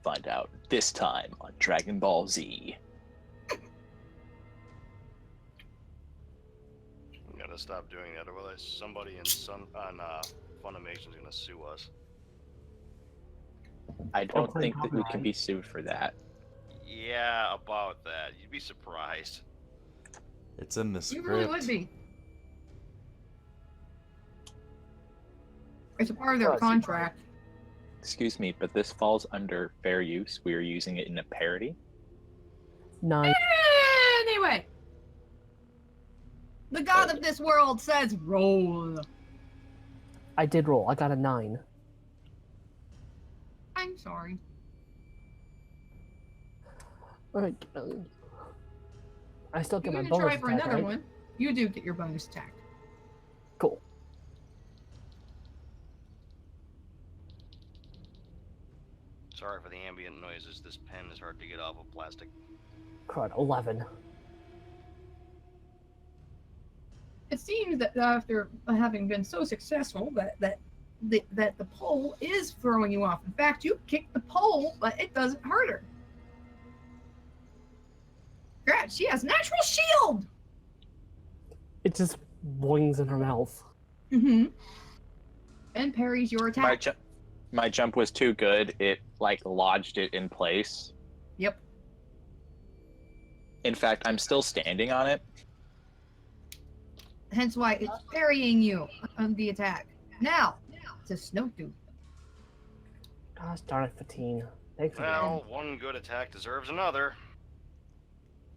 Find out this time on Dragon Ball Z. I'm gonna stop doing that, otherwise somebody on Funimation's gonna sue us. I don't Okay, think that we can alright. be sued for that. Yeah, about that. You'd be surprised. It's in the You script. really would be. It's a part of their Yes. contract. Excuse me, but this falls under fair use. We are using it in a parody. 9. Anyway, the god of this world says roll. I did roll. I got a 9. I'm sorry. Alright. I still get You're my gonna bonus try for attack, another right? one. You do get your bonus attack. Cool. Sorry for the ambient noises. This pen is hard to get off of plastic. Crud, 11. It seems that after having been so successful that the pole is throwing you off. In fact, you kick the pole, but it doesn't hurt her. Congrats, she has natural shield. It just boings in her mouth. Mm-hmm. And parries your attack. My jump was too good. It like lodged it in place. Yep. In fact, I'm still standing on it. Hence why it's parrying you on the attack. Now, to Snowtooth. Gosh darn it, Fatine. Thanks for Well, one good attack deserves another.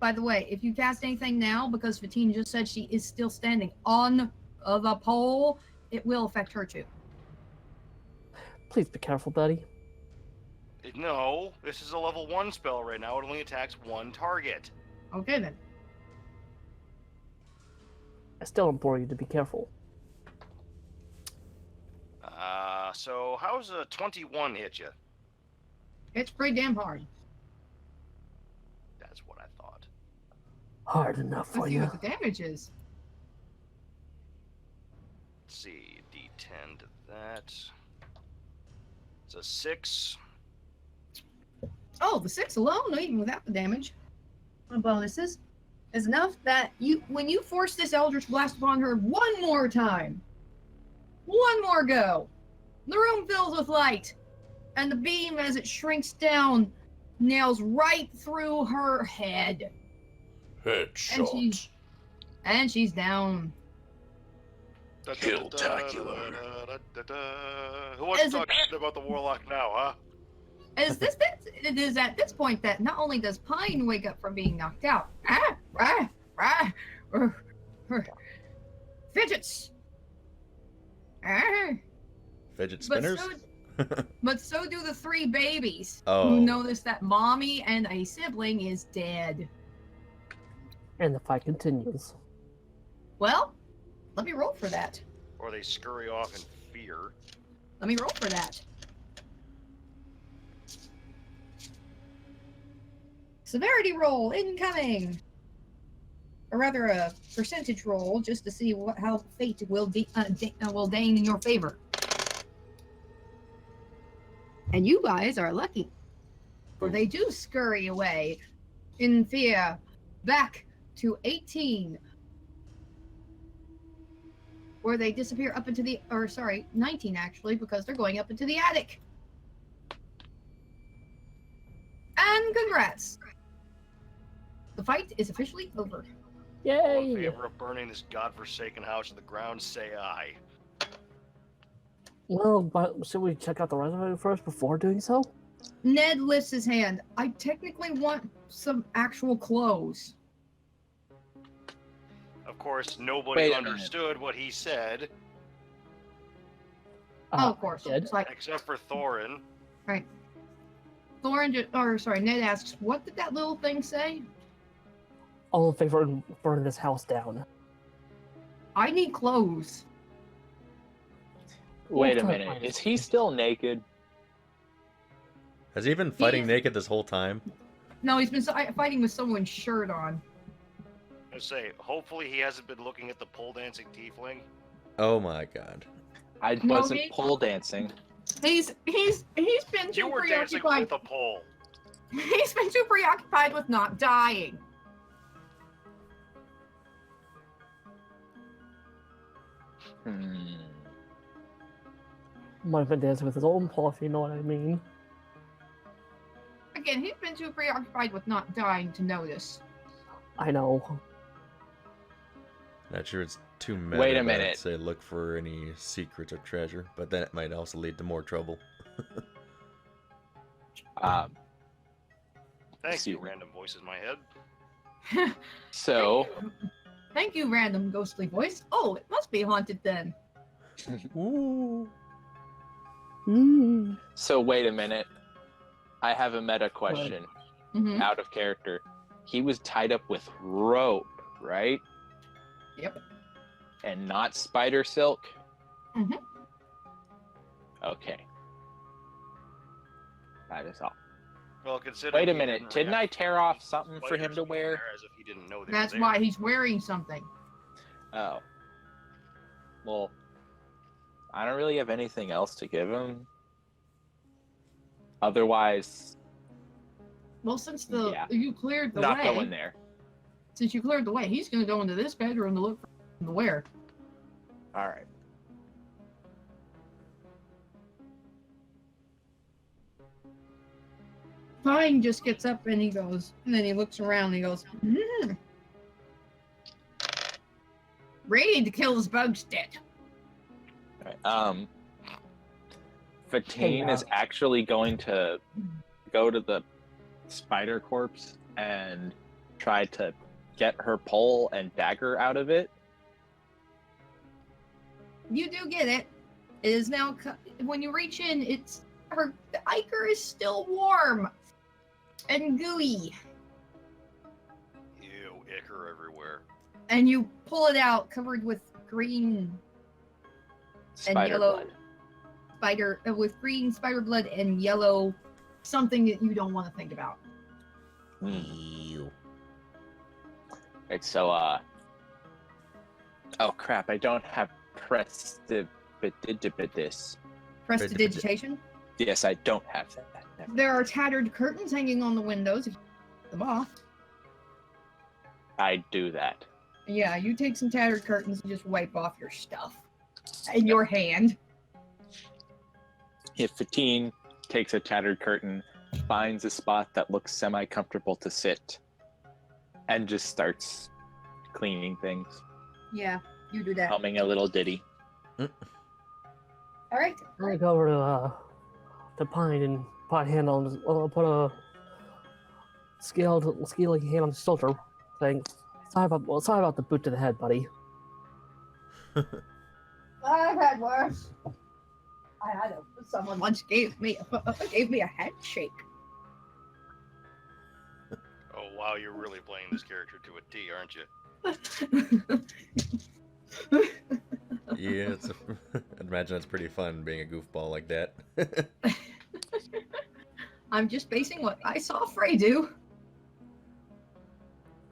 By the way, if you cast anything now, because Fatine just said she is still standing on the pole, it will affect her too. Please be careful, buddy. No, this is a level 1 spell right now. It only attacks one target. Okay then. I still implore you to be careful. So how's a 21 hit you? It's pretty damn hard. That's what I thought. Hard enough for Let's see you. what the damage is. Let's see, D10 to that. It's a 6. Oh, the 6 alone, even without the damage. The bonuses is enough that when you force this Eldritch Blast upon her one more time, one more go, the room fills with light, and the beam, as it shrinks down, nails right through her head. Headshot. And she's down. Killtacular. Who wants to Is talk shit about the warlock now, huh? It is at this point that not only does Pine wake up from being knocked out, fidgets. Fidget But spinners? But so do the 3 babies Oh. who notice that mommy and a sibling is dead. And the fight continues. Well, let me roll for that. Or they scurry off in fear. Let me roll for that. Severity roll incoming. Or rather, a percentage roll just to see how fate will deign in your favor. And you guys are lucky, for they do scurry away in fear back to 18, where they disappear up into 19 actually, because they're going up into the attic. And congrats! The fight is officially over. All in Yay! favor of burning this godforsaken house to the ground, say aye. Well, but should we check out the reservoir first before doing so? Ned lifts his hand. I technically want some actual clothes. Of course, nobody Wait a minute. understood what he said, Oh, of course. Ned? It's like, except for Thorin. Ned asks, what did that little thing say? All in favor of burning this house down. I need clothes. Wait a We'll try to minute. find Is it. he still naked? Has he been fighting is- naked this whole time? No, he's been fighting with someone's shirt on. I say, hopefully he hasn't been looking at the pole dancing tiefling. Oh my god. I No, wasn't he- pole dancing. He's been too You were dancing preoccupied. with a pole. He's been too preoccupied with not dying. Hmm. Might have been dancing with his own paw, if you know what I mean. Again, he's been too preoccupied with not dying to notice. I know. Not sure it's too meta. Wait a to minute. Say look for any secrets or treasure, but then it might also lead to more trouble. Thank you, see. random voices in my head. So, Thank you, random ghostly voice. Oh, it must be haunted then. Ooh. so wait a minute. I have a meta question. Mm-hmm. Out of character. He was tied up with rope, right? Yep. And not spider silk? Mhm. Okay. That is all. Well, considering Wait a he minute. Didn't I react tear off something for him spiders to being wear? there As if he didn't know they That's were why there. he's wearing something. Oh. Well, I don't really have anything else to give him. Otherwise, Well, since Yeah. you cleared the not way, going there. since you cleared the way, he's going to go into this bedroom to look for the wear. All right. Pine just gets up and he goes, and then he looks around and he goes, ready to kill this bug's dead. All right. Fatine is actually going to go to the spider corpse and try to get her pole and dagger out of it. You do get it. It is now, when you reach in, the ichor is still warm and gooey. Ew, ichor everywhere. And you pull it out covered with green Spider yellow blood. with green spider blood and yellow something that you don't want to think about. Ew. Right, so, oh crap, I don't have prestidigitation. Prestidigitation. Yes, I don't have that. There are tattered curtains hanging on the windows. If you take them off. I do that. Yeah, you take some tattered curtains and just wipe off your stuff in your hand. If Fatine takes a tattered curtain, finds a spot that looks semi-comfortable to sit, and just starts cleaning things, Yeah, you do that. humming a little ditty. All right. I go over to Pine and put a hand on his, put a scaly hand on his shoulder, saying, sorry about the boot to the head, buddy. I've had worse. Someone once gave me a handshake. Oh wow, you're really playing this character to a T, aren't you? Yeah, I'd imagine it's pretty fun being a goofball like that. I'm just basing what I saw Frey do.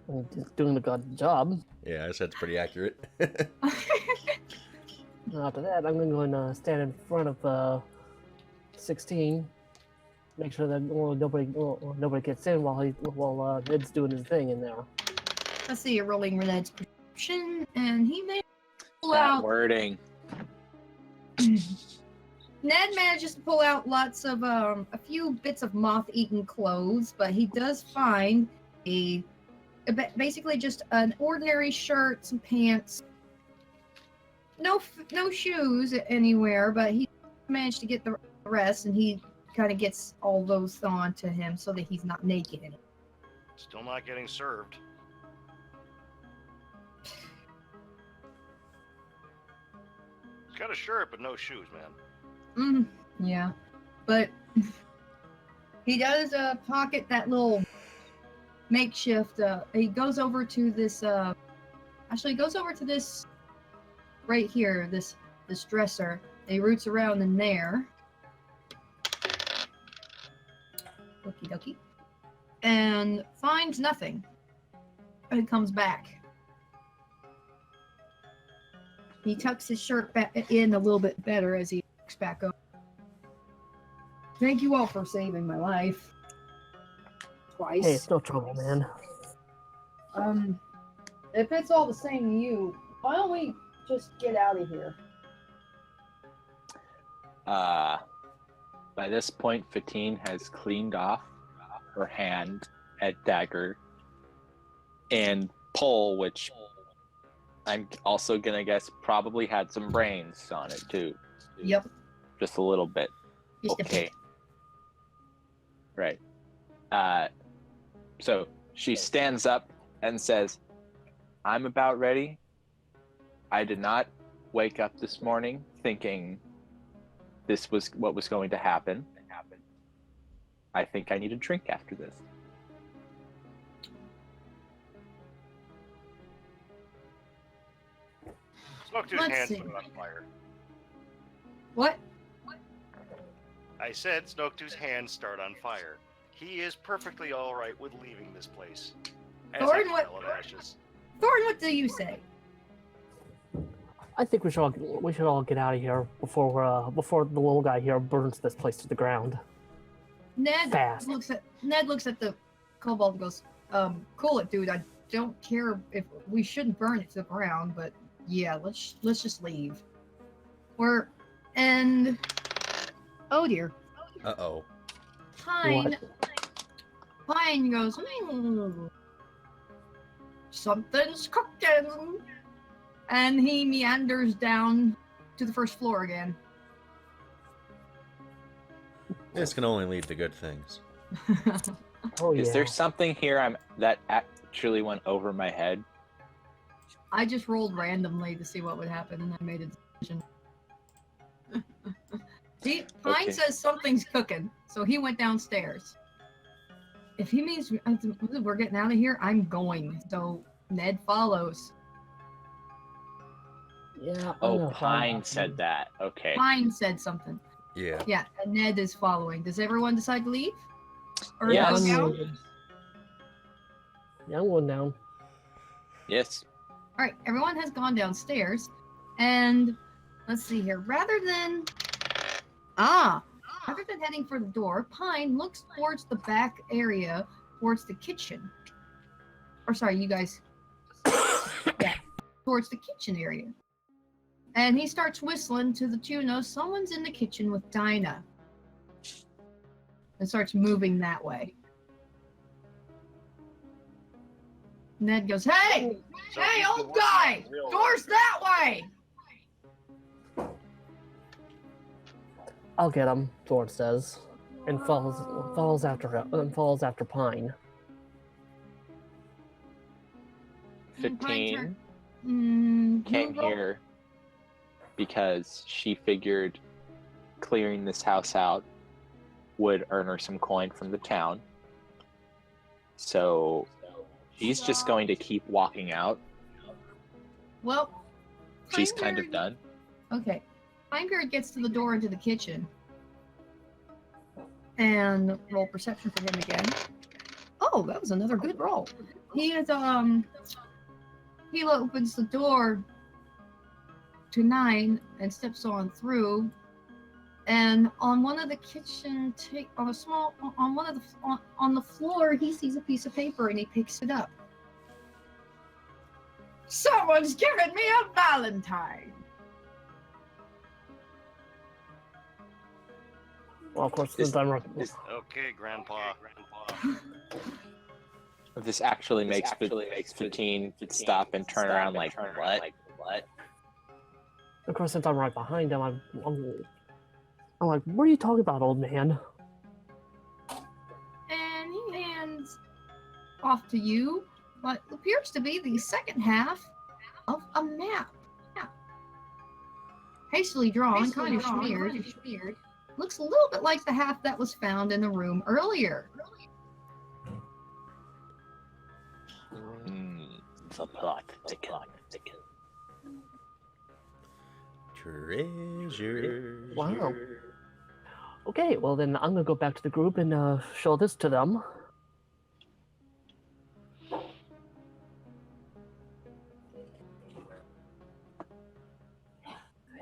I'm just doing the good job. Yeah, I said it's pretty accurate. After that, I'm going to stand in front of 16, make sure that nobody gets in while Ned's doing his thing in there. Let's see, you're rolling Renette's perception, and he may pull That out. wording. Ned manages to pull out lots of a few bits of moth-eaten clothes, but he does find basically just an ordinary shirt, some pants, no shoes anywhere, but he managed to get the rest, and he kind of gets all those onto him so that he's not naked anymore. Still not getting served. He's got a shirt, but no shoes, man. Yeah, but he does pocket that little makeshift. He goes over to this. Actually, he goes over to this right here. This dresser. And he roots around in there. Okie dokie. And finds nothing. And comes back. He tucks his shirt back in a little bit better as he looks back up. Thank you all for saving my life. Twice. Hey, it's no trouble, man. If it's all the same to you, why don't we just get out of here? By this point, Fatine has cleaned off her hand at dagger and pole, which I'm also gonna guess probably had some brains on it too. Yep. Just a little bit. Just a Okay. bit. Right. So she stands up and says, I'm about ready. I did not wake up this morning thinking this was what was going to happen. I think I need a drink after this. Smoke to his Let's hand see. started on fire. What? I said Snoketu's hands start on fire. He is perfectly all right with leaving this place. As Thorn, a what- pile of ashes. Thorn, what do you say? I think we should all get out of here before the little guy here burns this place to the ground. Ned Fast. looks at the kobold and goes, cool it, dude. I don't care if we shouldn't burn it to the ground, but yeah, let's just leave. Oh dear. Uh-oh. Pine goes, something's cooking, and he meanders down to the first floor again. This can only lead to good things. Oh yeah. Is there something here that actually went over my head? I just rolled randomly to see what would happen, and I made a decision. See, Pine Okay. says something's cooking, so he went downstairs. If he means we're getting out of here, I'm going. So Ned follows. Yeah. Oh, Pine said that. Okay. Pine said something. Yeah. Yeah, and Ned is following. Does everyone decide to leave? Or Yes. go down? Yeah, I'm going down. Yes. All right, everyone has gone downstairs, and let's see here. Rather than heading for the door, Pine looks towards the back area, towards the kitchen. Or sorry, you guys. Yeah, towards the kitchen area. And he starts whistling to the tune of "Someone's in the kitchen with Dinah," and starts moving that way. Ned goes, "Hey! So Hey, he's the old worst guy! real Door's that way!" I'll get him, Thorn says, and follows after Pine. 15 Mm, came roll- here because she figured clearing this house out would earn her some coin from the town. So she's just going to keep walking out. Well, She's kind of Pinebeard- done. Okay. Pinebeard gets to the door into the kitchen. And roll perception for him again. Oh, that was another good roll. He opens the door to 9 and steps on through. And on one of the kitchen on the floor, he sees a piece of paper and he picks it up. Someone's giving me a Valentine. Well, of course, since I'm Okay, Grandpa. This actually makes 15 stop and turn around like, what? of course, since I'm right behind him, I'm like, what are you talking about, old man? And he hands off to you what appears to be the second half of a map. Hastily drawn, kind of smeared. Looks a little bit like the half that was found in the room earlier. The plot thickens. Treasure. Wow. Okay, well then I'm gonna go back to the group and show this to them.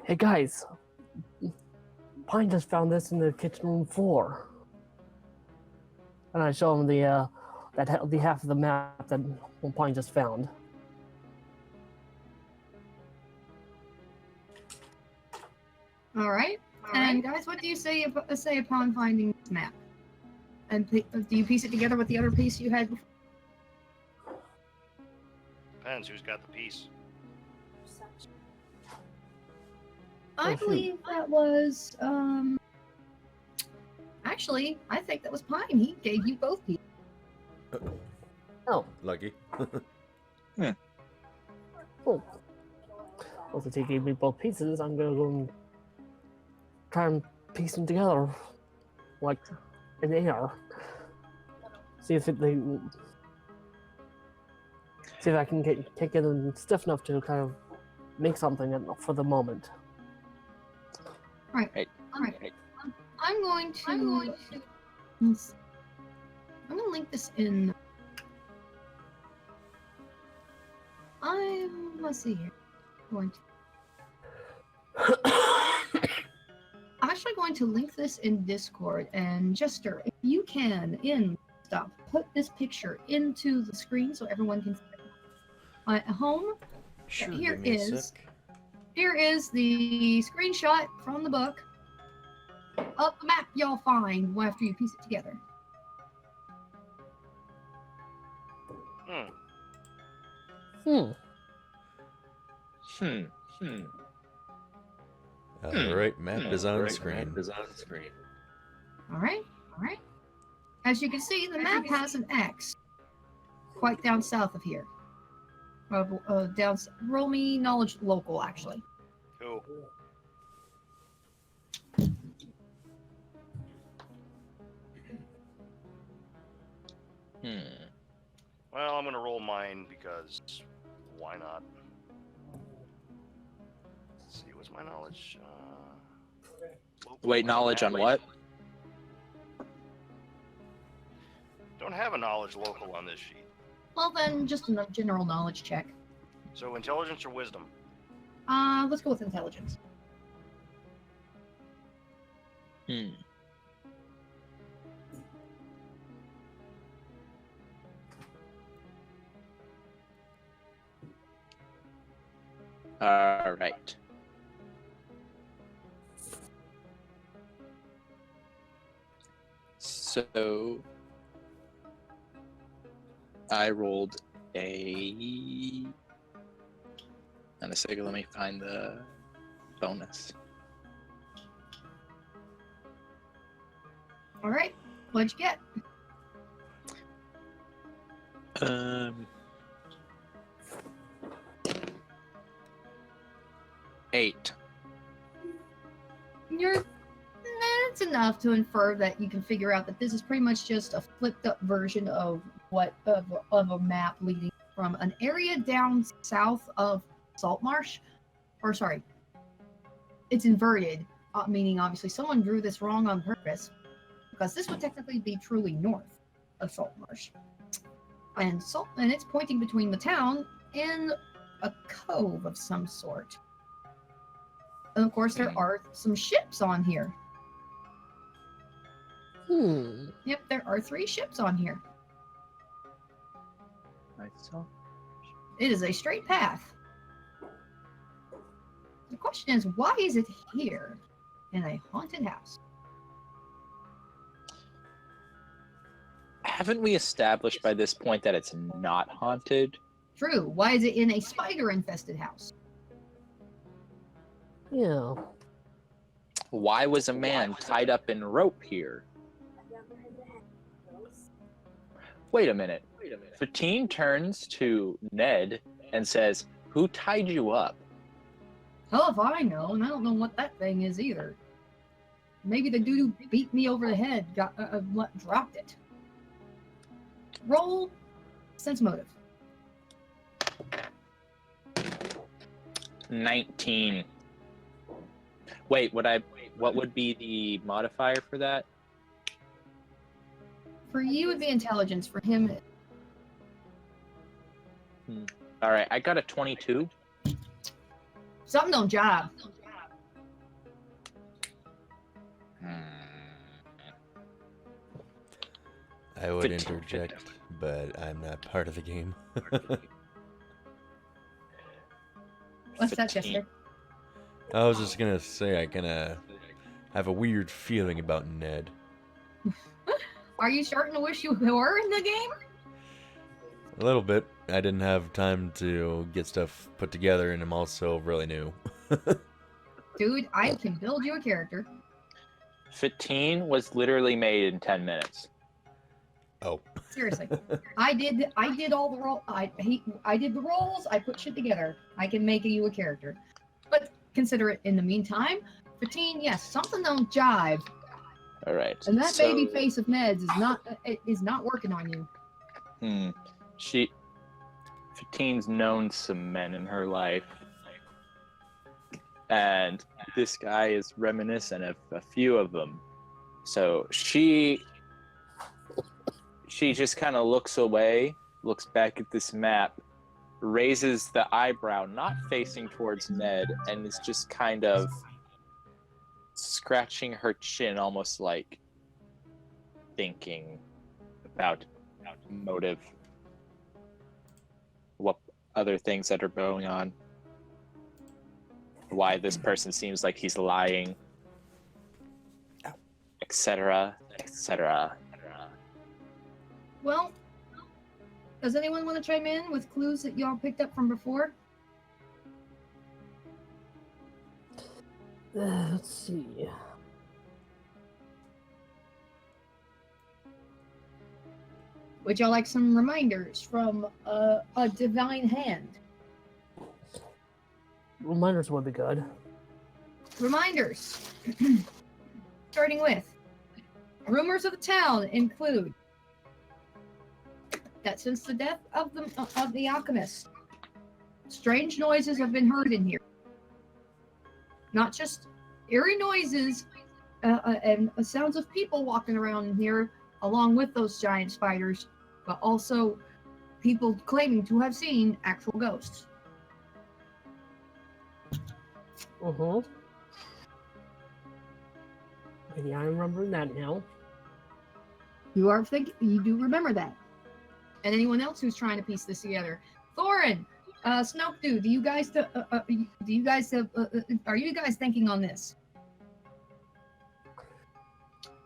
Hey guys, Pine just found this in the kitchen room floor, and I show him the half of the map that Pine just found. All right. And guys, what do you say upon finding this map? And do you piece it together with the other piece you had before? Depends who's got the piece. I Oh, shoot. believe that was Actually, I think that was Pine. He gave you both pieces. Oh, Lucky. cool. Well, since he gave me both pieces, I'm gonna go and try and piece them together, like in the air. See if I can get them stiff enough to kind of make something for the moment. All right. Hey. All right. Hey. I'm going to link this in. Let's see here. I'm actually going to link this in Discord, and Jestre, if you can, put this picture into the screen so everyone can see it. At home, Sure, Here give me a is- sec. here is the screenshot from the book of the map you'll find after you piece it together. Hmm. Hmm. Alright, map is on screen. All right. As you can see, the map has an X quite down south of here. Roll me knowledge local, actually. Cool. Well, I'm gonna roll mine because why not? Let's see, what's my knowledge? Local Wait, knowledge on what? Don't have a knowledge local on this sheet. Well, then, just a general knowledge check. So intelligence or wisdom? Let's go with intelligence. All right. So I rolled a. And a second, let me find the bonus. All right. What'd you get? 8. That's enough to infer that you can figure out that this is pretty much just a flipped up version of a map leading from an area down south of Saltmarsh. Or sorry, it's inverted, meaning obviously someone drew this wrong on purpose, because this would technically be truly north of Saltmarsh. And it's pointing between the town and a cove of some sort. And of course, there are some ships on here. Yep, there are 3 ships on here. I saw. It is a straight path. The question is, why is it here in a haunted house? Haven't we established by this point that it's not haunted? True. Why is it in a spider-infested house? Yeah. Why was a man tied up in rope here? Wait a minute. Fatine turns to Ned and says, "Who tied you up?" Hell if I know, and I don't know what that thing is either. Maybe the dude who beat me over the head dropped it. Roll sense motive. 19. Wait, what would be the modifier for that? For you, it would be intelligence. For him, All right, I got a 22. something don't job. I would Fatigue. interject, but I'm not part of the game. What's that, 15. Jestre? I was just gonna say I kinda have a weird feeling about Ned. Are you starting to wish you were in the game? A little bit. I didn't have time to get stuff put together, and I'm also really new. Dude, I can build you a character. 15 was literally made in 10 minutes. Oh. Seriously. I did all the roll. I did the rolls. I put shit together. I can make you a character. But consider it in the meantime. 15, yes, something don't jive. All right. And that so, baby face of Ned's is not working on you. 15's known some men in her life. And this guy is reminiscent of a few of them. So she just kind of looks away, looks back at this map, raises the eyebrow, not facing towards Ned, and is just kind of scratching her chin, almost like thinking about motive, what other things that are going on, why this person seems like he's lying, etc., etc. Well, does anyone want to chime in with clues that y'all picked up from before? Let's see. Would y'all like some reminders from a divine hand? Reminders would be good. Reminders. Starting with, rumors of the town include that since the death of the alchemist, strange noises have been heard in here. Not just eerie noises and sounds of people walking around in here, along with those giant spiders, but also people claiming to have seen actual ghosts. Yeah, I'm remembering that now. You do remember that. And anyone else who's trying to piece this together. Thorin, Snokedu, are you guys thinking on this?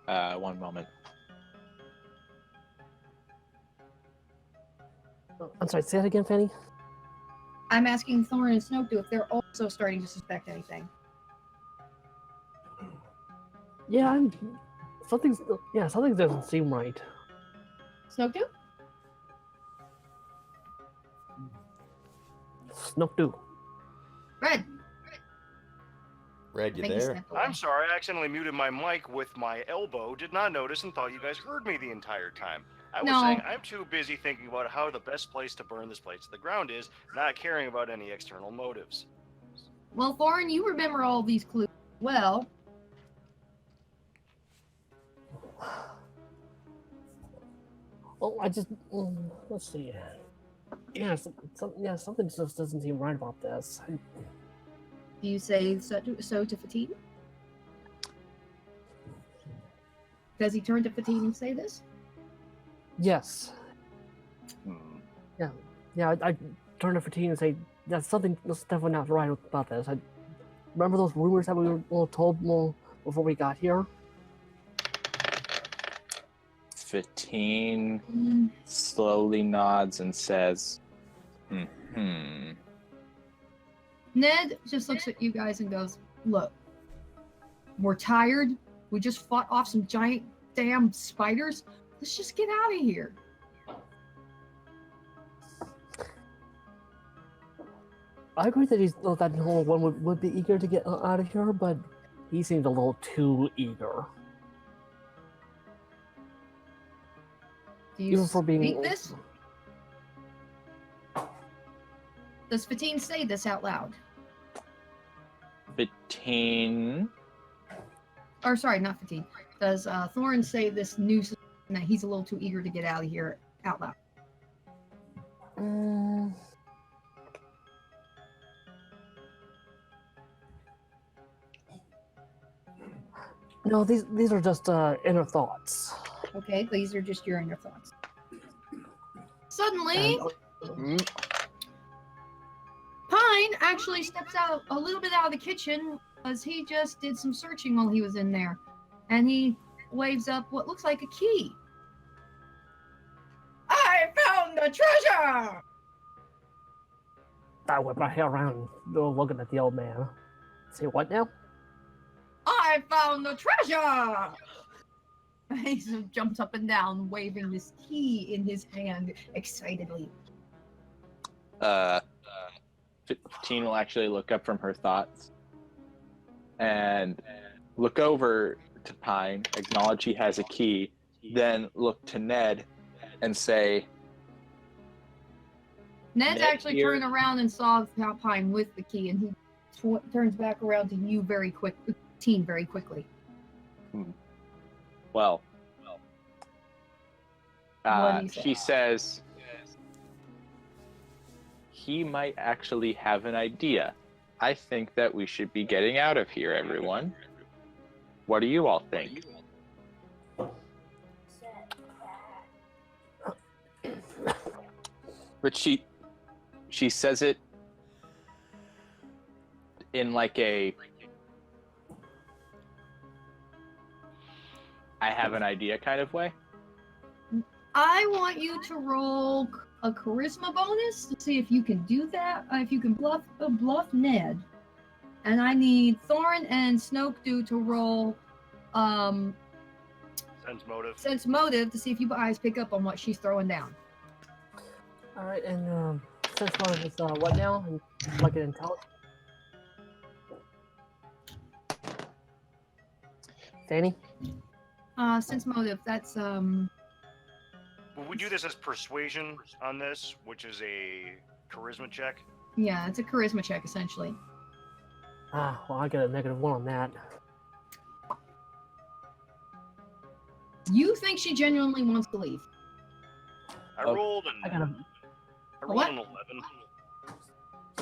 One moment. I'm sorry, say that again, Fanny? I'm asking Thorin and Snokedu if they're also starting to suspect anything. Yeah, something doesn't seem right. Snokedu? Snokedu. Red. Red, you I think he there? stepped away. I'm sorry, I accidentally muted my mic with my elbow. Did not notice and thought you guys heard me the entire time. I was No. saying I'm too busy thinking about how the best place to burn this place to the ground is, not caring about any external motives. Well, Thorin, you remember all these clues well. Oh, let's see. Yeah, something just doesn't seem right about this. Do you say so to Fatine? Does he turn to Fatine and say this? Yes. Yeah, I turn to Fatine and say, that's definitely not right about this. I remember those rumors that we were told before we got here? 15 slowly nods and says, Ned just looks at you guys and goes, look, we're tired. We just fought off some giant damn spiders. Let's just get out of here. I agree that that whole one would be eager to get out of here, but he seemed a little too eager. Do you Even for being speak this? Does Fatine say this out loud? 15. Or sorry, not Fatine. Does Thorin say this news that he's a little too eager to get out of here out loud? No, these are just inner thoughts. Okay, these are just your inner thoughts. Suddenly, Pine actually steps out a little bit out of the kitchen because he just did some searching while he was in there. And he waves up what looks like a key. I found the treasure! I whip my hair around, looking at the old man. Say what now? I I found the treasure! He just jumps up and down, waving this key in his hand excitedly. 15 will actually look up from her thoughts and look over to Pine, acknowledge he has a key, then look to Ned and say, Ned's Ned actually here- turned around and saw Pine with the key, and he turns back around to you very quickly. well, What'd he say? she says, he might actually have an idea. I think that we should be getting out of here, everyone. What do you all think? But she says it in like a I have an idea kind of way. I want you to roll a charisma bonus to see if you can do that. If you can bluff Ned, and I need Thorn and Snoke to roll sense motive to see if you guys pick up on what she's throwing down. All right, and sense motive is what now? Like an intelligence. Fanny? Sense motive. That's Will we do this as persuasion on this, which is a charisma check? yeah, it's a charisma check essentially. Ah, well, I got a -1 on that. You think she genuinely wants to leave? I Oh, rolled I got a. an 11.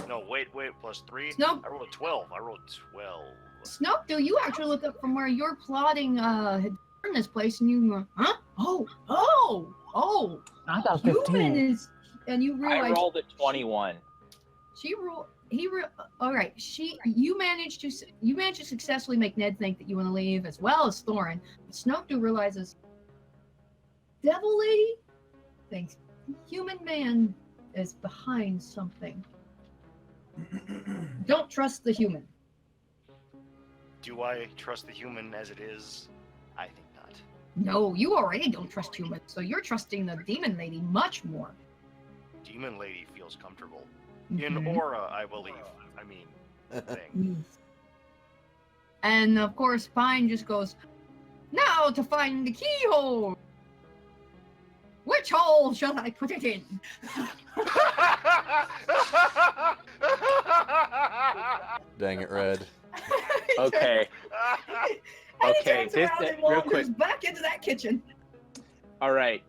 No, wait, plus 3? Nope. I rolled a 12. I rolled 12. Snoke, do you actually look up from where you're plotting had turned this place, and you go, huh? Oh! I got Human 15. is, and you realize I rolled a 21. All right. You managed to successfully make Ned think that you want to leave, as well as Thorin. But Snoke realizes, Devil Lady thinks human man is behind something. Don't trust the human. Do I trust the human as it is? I think not. No, you already don't trust humans, so you're trusting the demon lady much more. Demon lady feels comfortable. In Mhm. aura, I believe. I mean, thing. And of course, Pine just goes, now to find the keyhole. Which hole shall I put it in? Dang it, Red. Okay. And Okay, he turns this- around and real wanders quick. back into that kitchen. All right.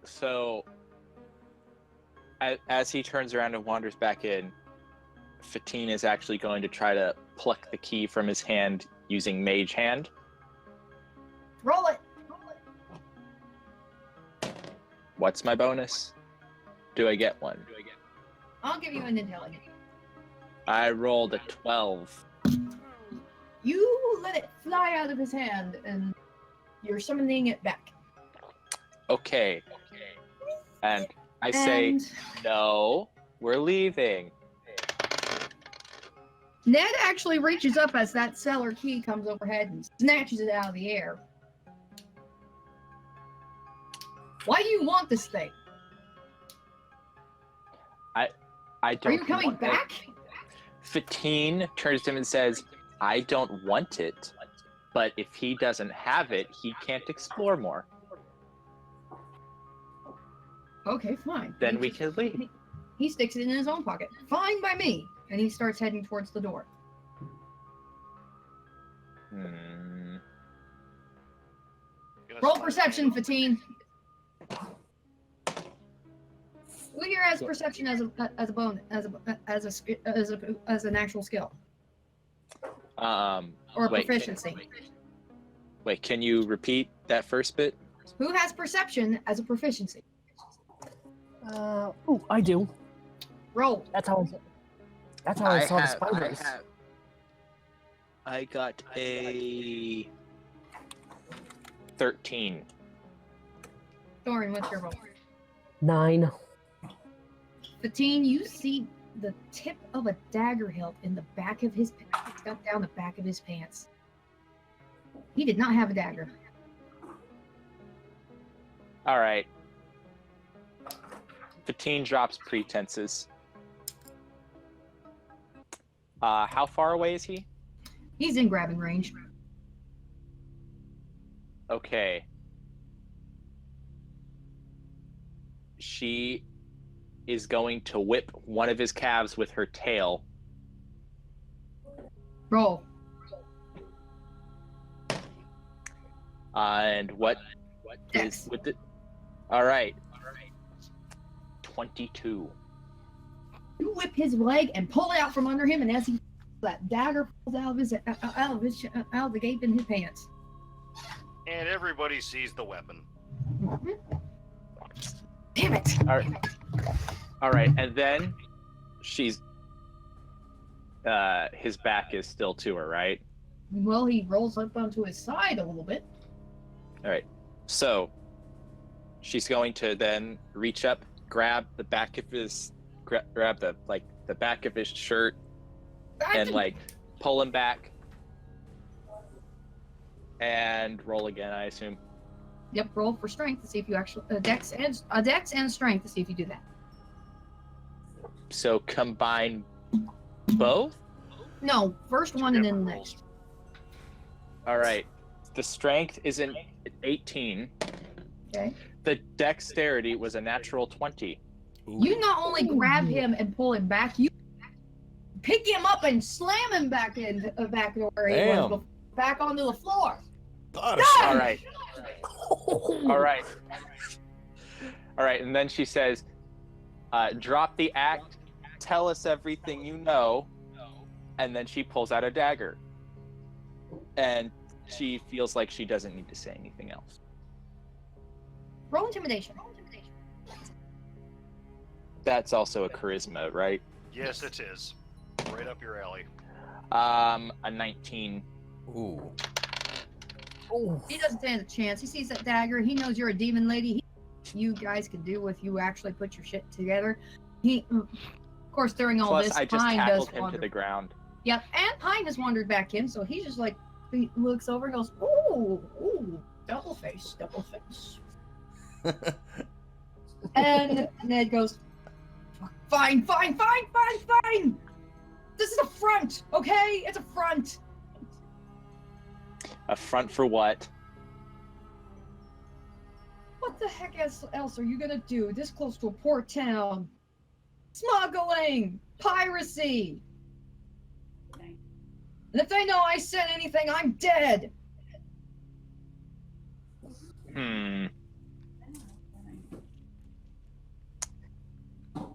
So, as he turns around and wanders back in, Fatine is actually going to try to pluck the key from his hand using Mage Hand. Roll it. What's my bonus? Do I get one? I'll give you an intelligence. I rolled a 12. You let it fly out of his hand, and you're summoning it back. Okay. And I say, And no, we're leaving. Ned actually reaches up as that cellar key comes overhead and snatches it out of the air. Why do you want this thing? I don't Are you coming want it. back? Fatine turns to him and says, I don't want it, but if he doesn't have it, he can't explore more. Okay, fine. Then we can leave. He sticks it in his own pocket. Fine by me. And he starts heading towards the door. Hmm. Gonna Roll slide perception, it in. Fatine. Who here has perception as a bone as an actual skill or Wait, proficiency? Wait, can you repeat that first bit? Who has perception as a proficiency? Ooh, I do. Roll. That's how I saw the spiders. I got a 13. Thorin, what's your roll? 9. Fatine, you see the tip of a dagger hilt in the back of his pants, stuck down the back of his pants. He did not have a dagger. All right. Fatine drops pretenses. How far away is he? He's in grabbing range. Okay. She is going to whip one of his calves with her tail. Roll. And what Dex. is with it? All right. 22. You whip his leg and pull it out from under him, and as he that dagger falls out of the gape in his pants. And everybody sees the weapon. Damn it! All right, and then she's his back is still to her, right? Well, he rolls up onto his side a little bit. All right. So she's going to then reach up, grab the back of his grab the back of his shirt and pull him back and roll again, I assume. Yep, roll for strength to see if you actually dex and strength to see if you do that. So combine both? No, first one and then the next. All right. The strength is an 18. Okay. The dexterity was a natural 20. You not only grab him and pull him back, you pick him up and slam him back to where he was, back onto the floor. All right. All right. All right. And then she says, drop the act, tell us everything you know. And then she pulls out a dagger. And she feels like she doesn't need to say anything else. Roll intimidation. That's also a charisma, right? Yes, it is. Right up your alley. A 19. Ooh. He doesn't stand a chance. He sees that dagger. He knows you're a demon lady. You guys can do if you actually put your shit together. Of course, during all Plus, this, I just Pine tackled does him wander. to the ground. Yep, and Pine has wandered back in, so he's just like, he looks over and goes, ooh, double face. And Ned goes, fine. This is a front, okay? It's a front. A front for what? What the heck else are you gonna do this close to a port town? Smuggling, piracy. And if they know I said anything, I'm dead.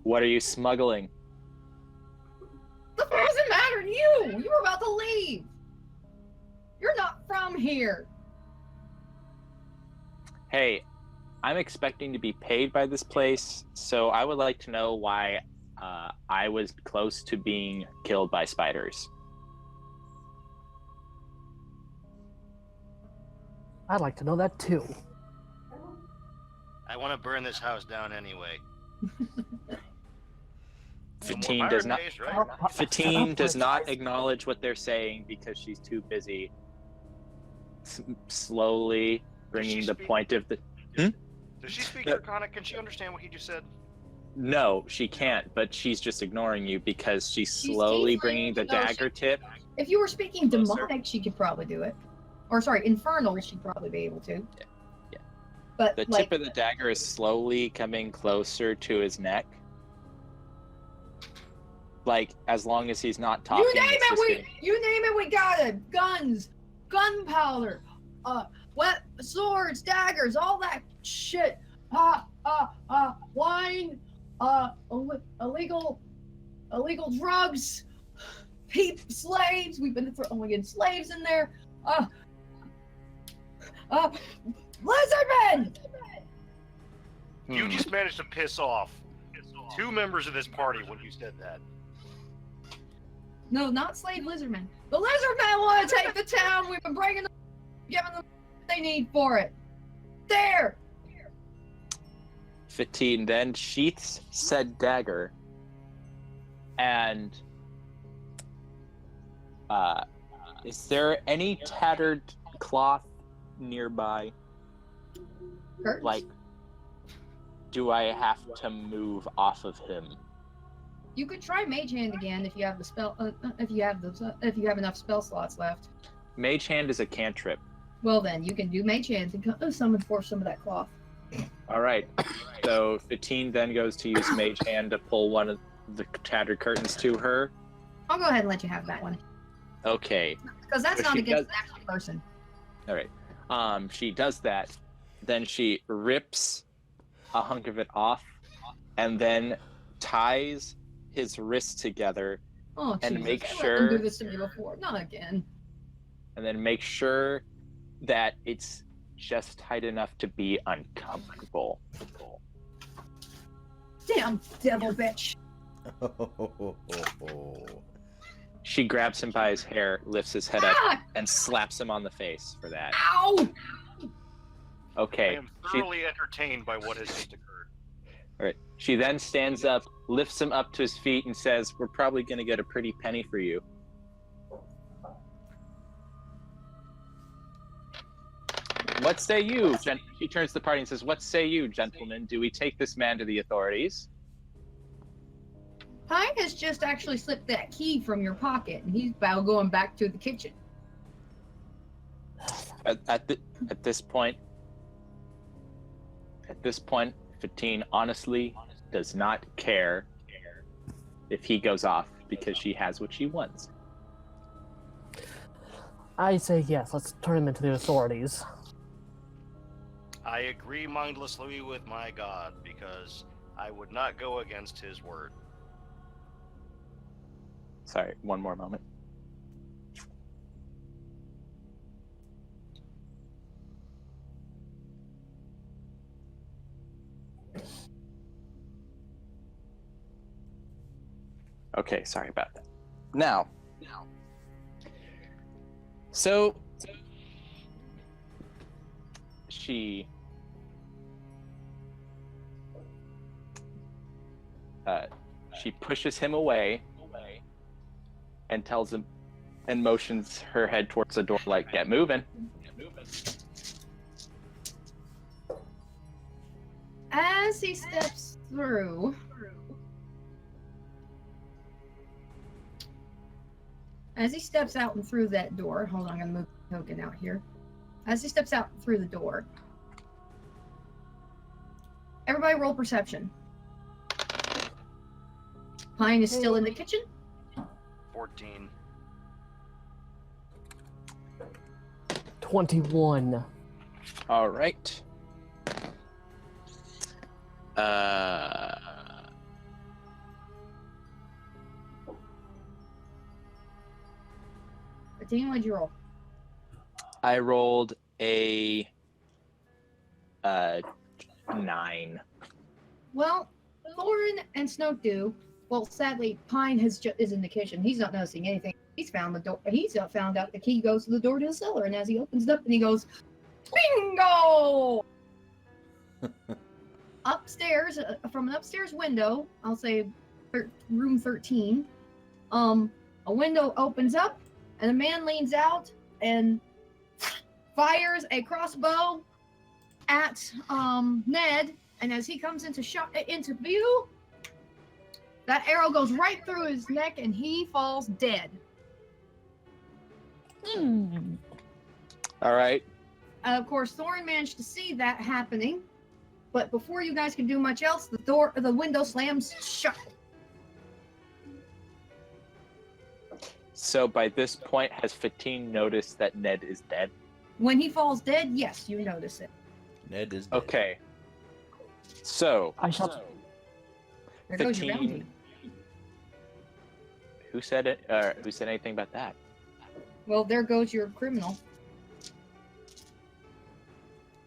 What are you smuggling? That doesn't matter to you. You were about to leave. You're not from here. Hey, I'm expecting to be paid by this place, so I would like to know why I was close to being killed by spiders. I'd like to know that too. I want to burn this house down anyway. Fatine does not. Days, right? Fatine does not acknowledge what they're saying because she's too busy slowly bringing the point of the. Does she speak Draconic? Can she understand what he just said? No, she can't. But she's just ignoring you because she's slowly bringing the dagger tip. If you were speaking demonic, she could probably do it. Or sorry, infernal, she'd probably be able to. Yeah. But the tip of the dagger is slowly coming closer to his neck. Like, as long as he's not talking. You name it, we got it. Guns, gunpowder, swords, daggers, all that shit. Wine, illegal drugs, slaves. We've been throwing in slaves in there. Lizardmen. You just managed to piss off 2 members of this party when you said that. No, not slave lizardmen. The lizardmen want to take the town. We've been bringing them, giving them what they need for it. There. Fatine then sheaths said dagger And is there any tattered cloth nearby? Curtains? Like, do I have to move off of him? You could try Mage Hand again if you have the spell. If you have enough spell slots left. Mage Hand is a cantrip. Well, then you can do Mage Hand and summon for some of that cloth. All right. So 15 then goes to use Mage Hand to pull one of the tattered curtains to her. I'll go ahead and let you have that one Okay. because that's But not she against does- the actual person. All right. She does that. Then she rips a hunk of it off, and then ties his wrists together, Oh, And Jesus. make They let them sure- do this to me before. Not again. and then make sure that it's just tight enough to be uncomfortable. Damn devil bitch. She grabs him by his hair, lifts his head up, Ah! and slaps him on the face for that. Ow! I Okay. am thoroughly entertained by what has just occurred. All right. She then stands up, lifts him up to his feet, and says, "We're probably going to get a pretty penny for you." What say you? She turns to the party and says, "What say you, gentlemen? Do we take this man to the authorities?" Pine has just actually slipped that key from your pocket, and he's about going back to the kitchen. At this point, 15 honestly does not care if he goes off because she has what she wants. I say yes, let's turn him into the authorities. I agree mindlessly with my god because I would not go against his word. Sorry, one more moment. Okay, sorry about that. Now, so she pushes him away and tells him and motions her head towards the door like, "Get moving." As he steps through, out and through that door, hold on, I'm gonna move the token out here. As he steps out through the door, everybody roll perception. Pine is still in the kitchen. 14. 21. All right. Dean, what'd you roll? I rolled a 9. Well, Thorin and Snowdew. Well, sadly, Pine is in the kitchen. He's not noticing anything. He's found the door. He's found out the key goes to the door to the cellar, and as he opens it up, and he goes, "Bingo!" Upstairs, from an upstairs window, I'll say room 13. A window opens up, and a man leans out and fires a crossbow at Ned. And as he comes into view, that arrow goes right through his neck, and he falls dead. All right. Of course, Thorin managed to see that happening, but before you guys can do much else, the window slams shut. So by this point, has 15 noticed that Ned is dead? When he falls dead, yes, you notice it. Ned is dead. Okay. So I shall. There goes your 15. bounty. Who said it? Who said anything about that? Well, there goes your criminal.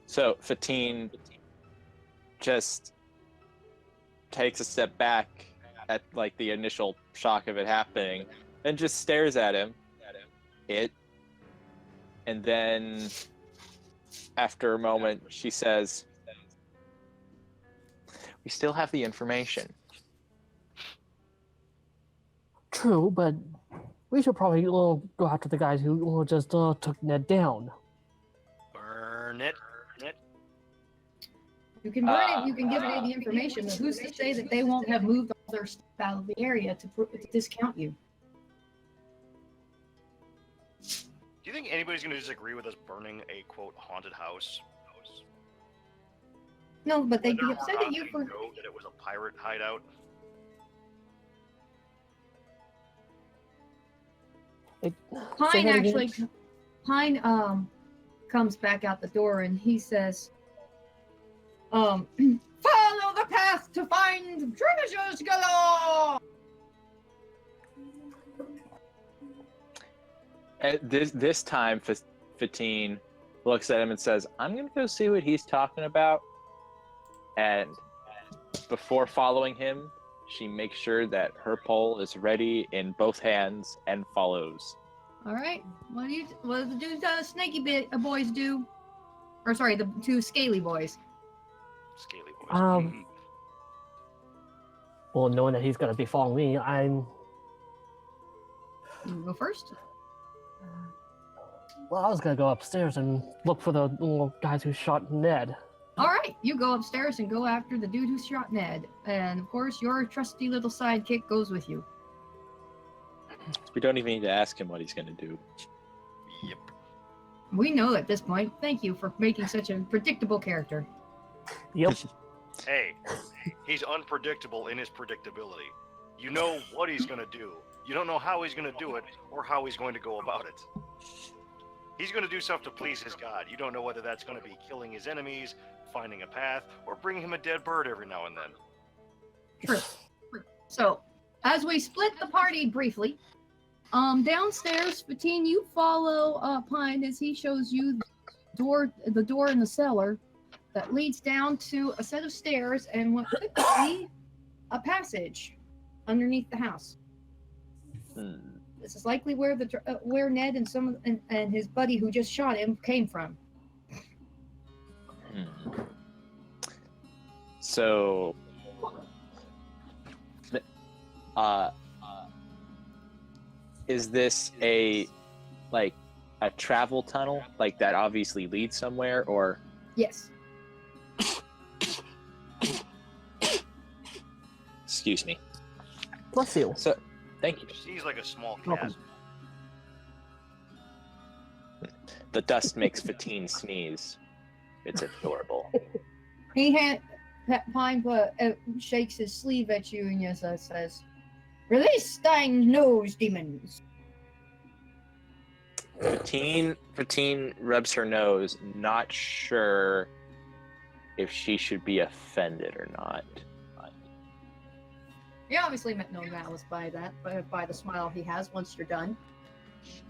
So 15 just takes a step back at like the initial shock of it happening and just stares at him. And then after a moment she says, "We still have the information." True, but we should probably go after the guys who just took Ned down. Burn it. You can burn it, you can give away the information, but who's to say that they won't have moved all their stuff out of the area to discount you? Do you think anybody's going to disagree with us burning a, quote, haunted house? No, but they'd be Whether or upset not at you they for... know that it was a pirate hideout? Pine actually... Pine, comes back out the door and he says, follow the path to find treasures galore! At this time, Fatine looks at him and says, I'm going to go see what he's talking about. And before following him, she makes sure that her pole is ready in both hands and follows. All right. What do the dudes, snaky boys do? Or sorry, the two scaly boys. Scaly boys. Well, knowing that he's gonna be following me, I'm. You go first. Well, I was gonna go upstairs and look for the little guys who shot Ned. All right, you go upstairs and go after the dude who shot Ned, and of course, your trusty little sidekick goes with you. We don't even need to ask him what he's going to do. Yep. We know at this point. Thank you for making such a predictable character. Yep. Hey, he's unpredictable in his predictability. You know what he's going to do. You don't know how he's going to do it or how he's going to go about it. He's going to do stuff to please his god. You don't know whether that's going to be killing his enemies, finding a path, or bringing him a dead bird every now and then. True. So, as we split the party briefly, downstairs, Fatine, you follow Pine as he shows you the door in the cellar that leads down to a set of stairs and what could be a passage underneath the house. This is likely where where Ned and his buddy who just shot him came from. So, is this a travel tunnel, like that obviously leads somewhere, or? Yes. Excuse me. Bless you. So, thank you. He's like a small Welcome. cat. The dust makes Fatine sneeze. It's adorable. Pine shakes his sleeve at you and yes, says, "Release Stein's nose, demons." Fatine rubs her nose, not sure if she should be offended or not. He obviously meant no malice by that, by the smile he has once you're done.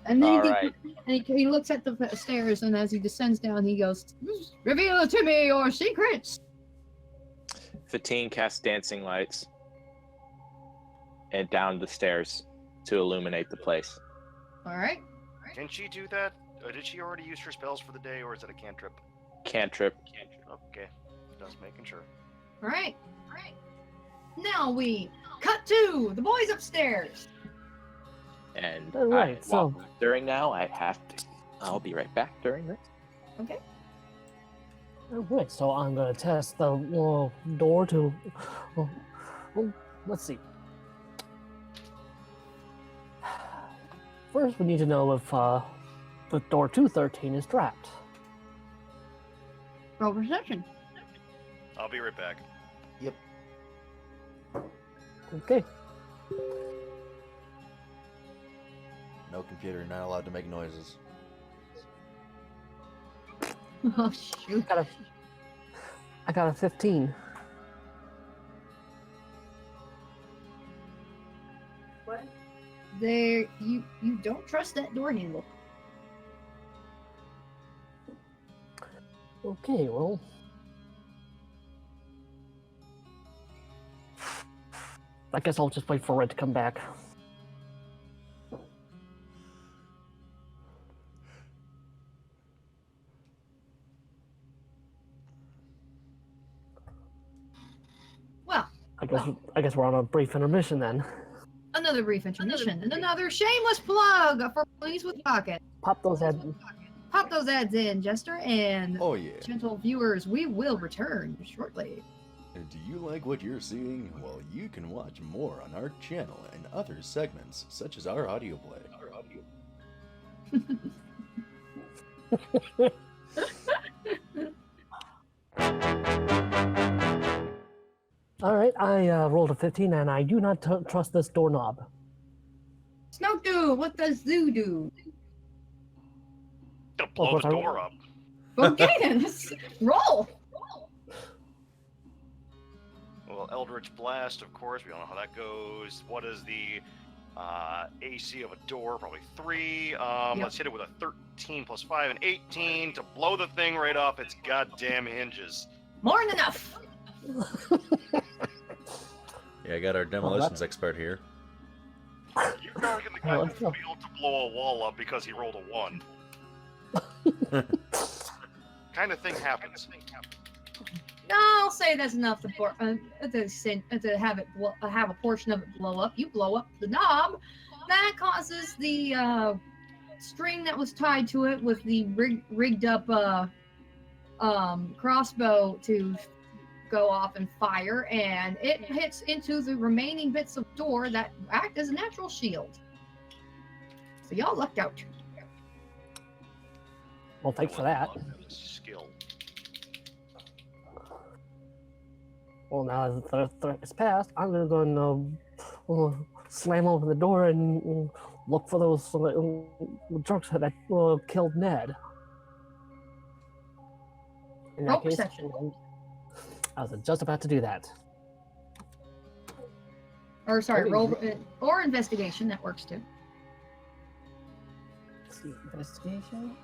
And then he looks at the stairs, and as he descends down, he goes, "Reveal to me your secrets." Fatine casts dancing lights and down the stairs to illuminate the place. All right. Can she do that? Did she already use her spells for the day, or is it a cantrip? Cantrip. Okay, just making sure. All right. Now we cut to the boys upstairs. And All right, during now, I'll be right back during this. Okay. Alright, so I'm gonna test the door to. Let's see. First, we need to know if the door 213 is trapped. Roll perception. I'll be right back. Okay. No computer, you're not allowed to make noises. Oh shoot! I got a 15. What? There, you don't trust that door handle. Okay, well. I guess I'll just wait for Red to come back. Well, I guess we're on a brief intermission then. Another brief intermission and another shameless plug for Ponies with Pocket. Pop those heads. Pop those ads in, Jestre, and Oh yeah. gentle viewers, we will return shortly. And do you like what you're seeing? Well, you can watch more on our channel and other segments, such as our audio play. All right, I rolled a 15, and I do not trust this doorknob. Snowdo, what does Zoo do? Gonna blow the door up. Okay, roll. Well, Eldritch Blast, of course. We all know how that goes. What is the AC of a door? Probably 3. Yep. Let's hit it with a 13 plus 5 and 18 to blow the thing right off its goddamn hinges. More than enough. Yeah, I got our demolitions expert here. You guys get the guy who failed to blow a wall up because he rolled a 1. Kind of thing happens. No, I'll say that's enough to have it have a portion of it blow up. You blow up the knob, that causes the string that was tied to it with the rigged up crossbow to go off and fire, and it hits into the remaining bits of door that act as a natural shield. So y'all lucked out. Well, thanks for that. Skill. Well, now that the threat is passed, I'm gonna go and slam open the door and look for those jerks that killed Ned. In Roll that case, perception. I was just about to do that. Or sorry, Okay. roll or investigation. That works too. Let's see, investigation.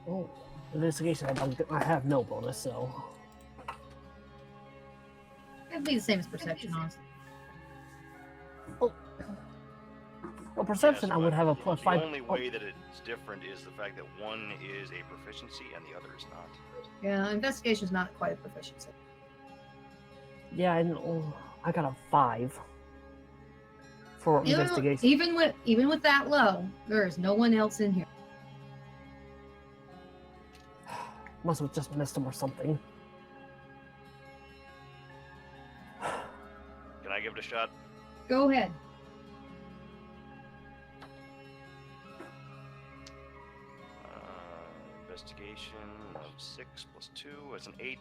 Oh, investigation. I have no bonus, so. It'd be the same as perception, honestly. Well, perception, Yes, I would but have a plus the 5. only way that it's different is the fact that one is a proficiency and the other is not. Yeah, investigation's not quite a proficiency. Yeah, I know. I got a 5 for investigation. Even with that low, there is no one else in here. Must have just missed him or something. Can I give it a shot? Go ahead. Investigation of 6 plus 2 is an 8.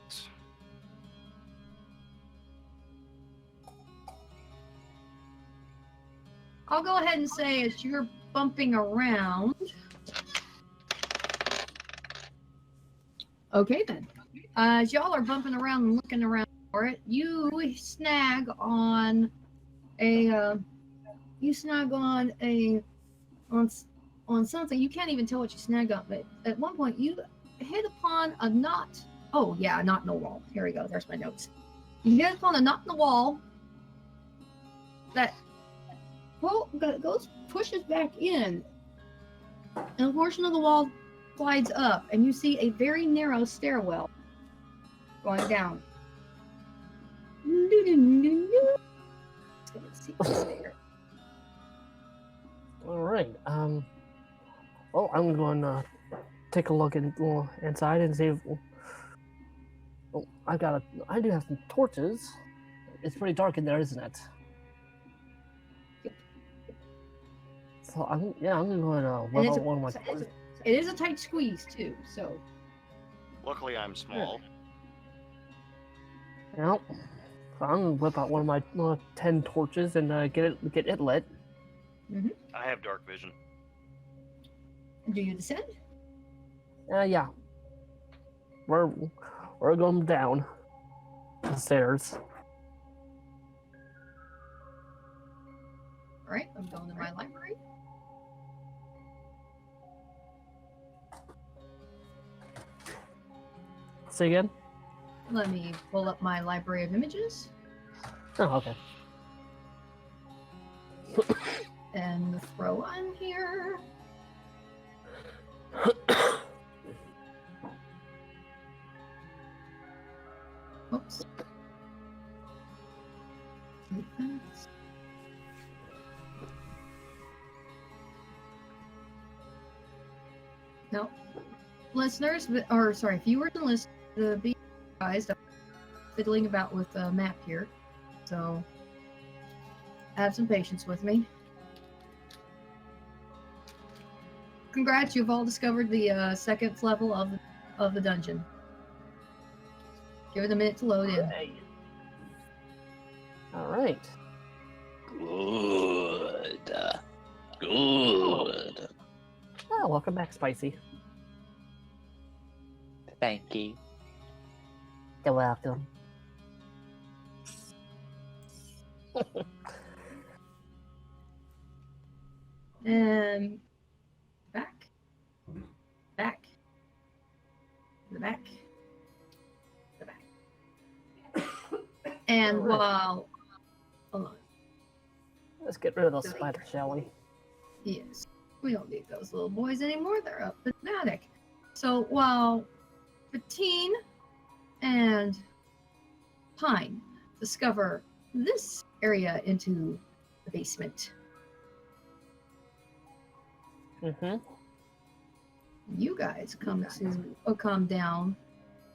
I'll go ahead and say as you're bumping around. Okay then. As y'all are bumping around and looking around for it, you snag on something. You can't even tell what you snagged on, but at one point you hit upon a knot. Oh yeah, a knot in the wall. Here we go. There's my notes. You hit upon a knot in the wall that pushes back in, and a portion of the wall slides up, and you see a very narrow stairwell going down. Let's see what's there. All right. Well, I'm going to take a look inside and see if. Oh, I do have some torches. It's pretty dark in there, isn't it? So I'm gonna go and whip out one of my torches. It is a tight squeeze too, so. Luckily, I'm small. Yep. So I'm gonna whip out one of my 10 torches and get it lit. I have dark vision. Do you descend? Yeah. We're going down the stairs. All right, I'm going to my library. Say again? Let me pull up my library of images Oh, okay. and throw on here. Oops. No. Listeners, or sorry, viewers and listeners, be advised, I'm fiddling about with the map here. So, have some patience with me. Congrats, you've all discovered the second level of the dungeon. Give it a minute to load in. Okay. All right. Good. Good. Oh, welcome back, Spicy. Thank you. You're welcome. And back. Back. The back. The back. And Alright. while... Hold on. Let's get rid of those spiders, shall we? Yes. We don't need those little boys anymore. They're up in the attic. So while Bettine and Pine discover this area into the basement, Mm-hmm. you guys come down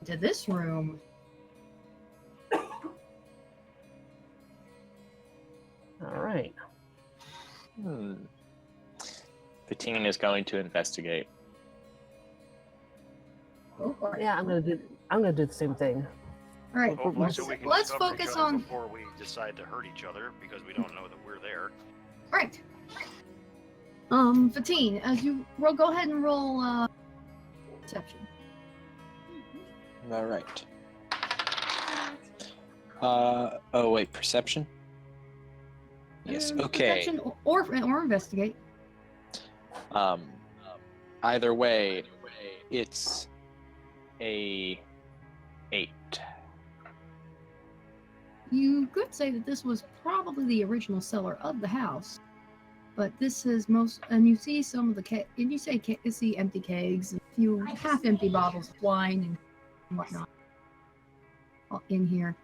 to this room. All right. Bettine is going to investigate. Go for it. Yeah, I'm gonna do the same thing. All right. Hopefully, so we can Let's discover each focus other on. before we decide to hurt each other because we don't know that we're there. Right. Bettine, as you roll, go ahead and roll perception. All right. Oh wait, perception. Yes. Okay. Perception or investigate. Either way, it's a 8. You could say that this was probably the original cellar of the house, but this is and you see some of the and you see empty kegs and a few half-empty bottles of wine and whatnot in here,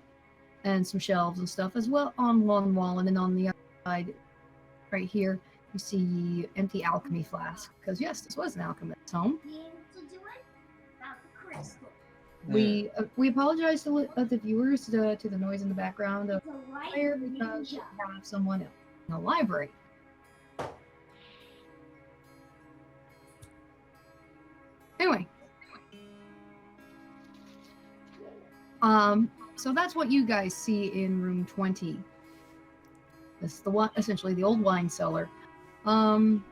and some shelves and stuff as well on one wall, and then on the other side, right here, you see empty alchemy flask. Because yes, this was an alchemist's home. We apologize to the viewers to the noise in the background of fire because we have someone else in the library. Anyway, so that's what you guys see in room 20. This is the one, essentially the old wine cellar. And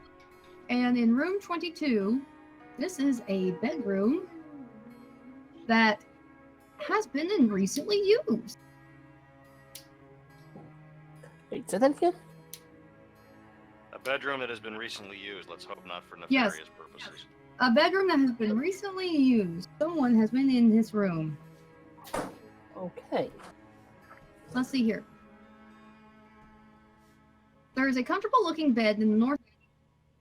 in room 22, this is a bedroom that has been recently used. Wait, say that again? A bedroom that has been recently used. Let's hope not for nefarious purposes. A bedroom that has been recently used. Someone has been in this room. Okay. Let's see here. There is a comfortable looking bed in the north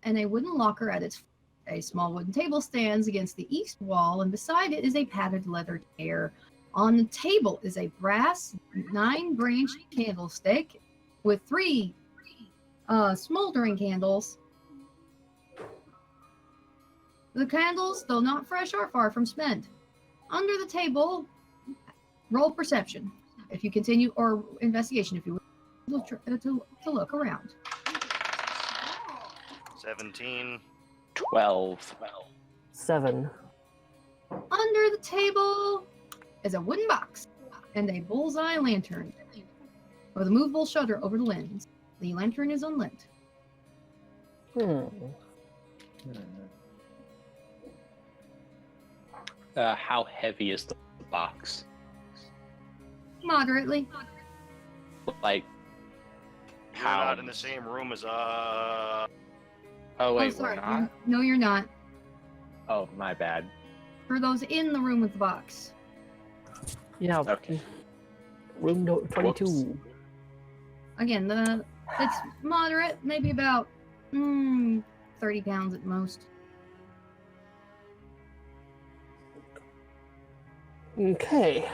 and a wooden locker at its foot. A small wooden table stands against the east wall, and beside it is a padded leather chair. On the table is a brass 9-branched candlestick with 3 smoldering candles. The candles, though not fresh, are far from spent. Under the table, roll perception if you continue, or investigation if you will, to look around. 17. 12. 7. Under the table is a wooden box and a bullseye lantern with a movable shutter over the lens. The lantern is unlit. How heavy is the box? Moderately. Like, You're not in the same room as Oh wait, Oh, sorry. we're not. No, you're not. Oh, my bad. For those in the room with the box. Yeah. Okay. Room 22. Whoops. Again, it's moderate, maybe about 30 pounds at most. Okay.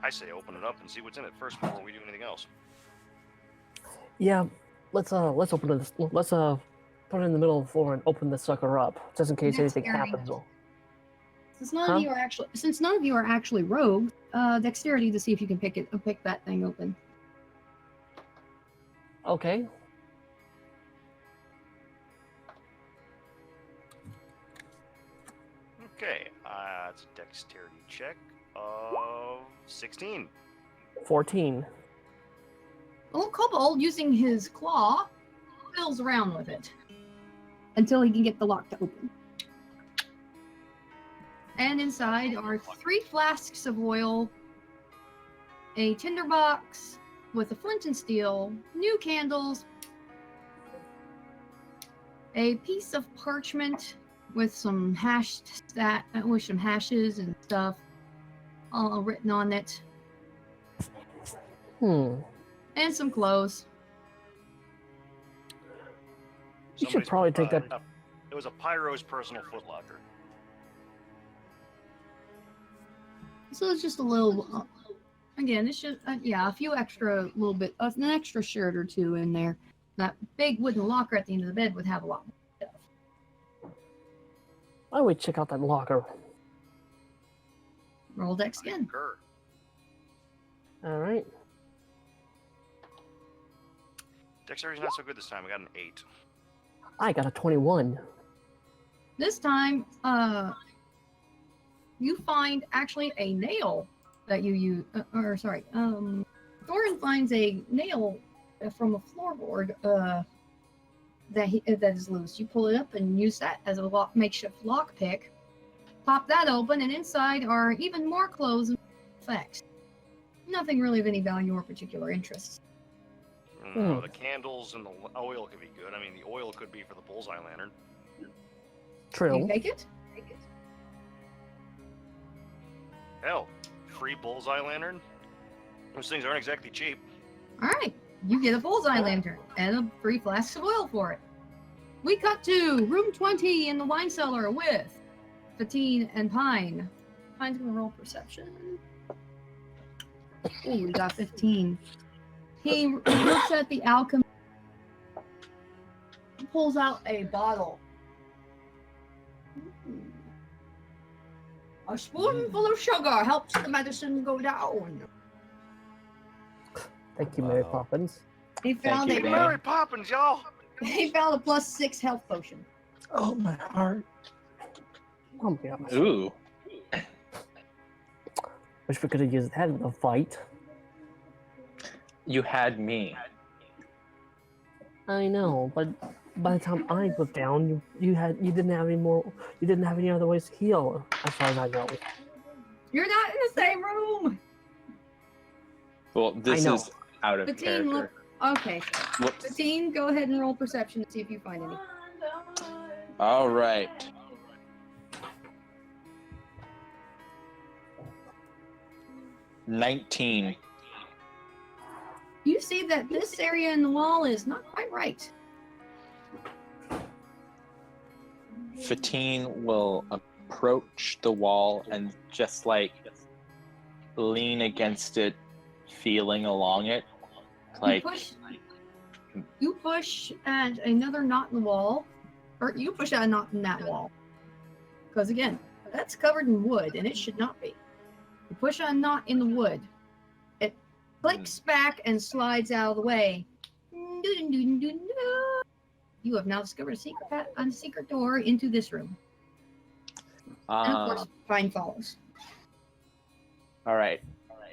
I say open it up and see what's in it first before we do anything else. Yeah, let's open this. Let's put it in the middle of the floor and open this sucker up, just in case anything Dexterity. happens. Since none of you are actually rogues, dexterity to see if you can pick that thing open. Okay. Okay, it's a dexterity check of 16. 14. The little kobold, using his claw, fiddles around with it until he can get the lock to open. And inside are 3 flasks of oil, a tinderbox with a flint and steel, new candles, a piece of parchment with some with some hashes and stuff all written on it, Hmm. and some clothes. You should probably take that. It was a Pyro's personal footlocker. So it's just a little. Again, it's just a few extra little bit, an extra shirt or two in there. That big wooden locker at the end of the bed would have a lot more stuff. Why don't we check out that locker? Roll dex again. Concur. All right. Dexterity's not so good this time. I got an 8. I got a 21. This time, you find actually a nail that you use. Thorin finds a nail from a floorboard that is loose. You pull it up and use that as a makeshift lockpick. Pop that open, and inside are even more clothes and effects. Nothing really of any value or particular interest. No, the candles and the oil could be good. I mean, the oil could be for the bullseye lantern. True. You take it? Hell, free bullseye lantern? Those things aren't exactly cheap. All right, you get a bullseye lantern and a 3 flasks of oil for it. We cut to room 20 in the wine cellar with Fatine and Pine. Pine's gonna roll perception. Oh, we got 15. He looks at the alchemy, pulls out a bottle. A spoonful of sugar helps the medicine go down. Thank you, Mary Wow. Poppins. He found you, a Dan. Mary Poppins, y'all! he found a +6 health potion. Oh, my heart. Oh, my gosh. Ooh. Wish we could have used that in the fight. You had me. I know, but by the time I was down, you didn't have any other ways to heal, as far as I know. You're not in the same room. Well, this know. is out of The team character. Okay. Whoops. Fatine, go ahead and roll perception to see if you find any. All right. $19. You see that this area in the wall is not quite right. Fatine will approach the wall and just like lean against it, feeling along it. Like You push at another knot in the wall, or you push at a knot in that wall. Because again, that's covered in wood, and it should not be. You push on a knot in the wood, it clicks back and slides out of the way. You have now discovered a secret door into this room. And of course, Pine follows. All right.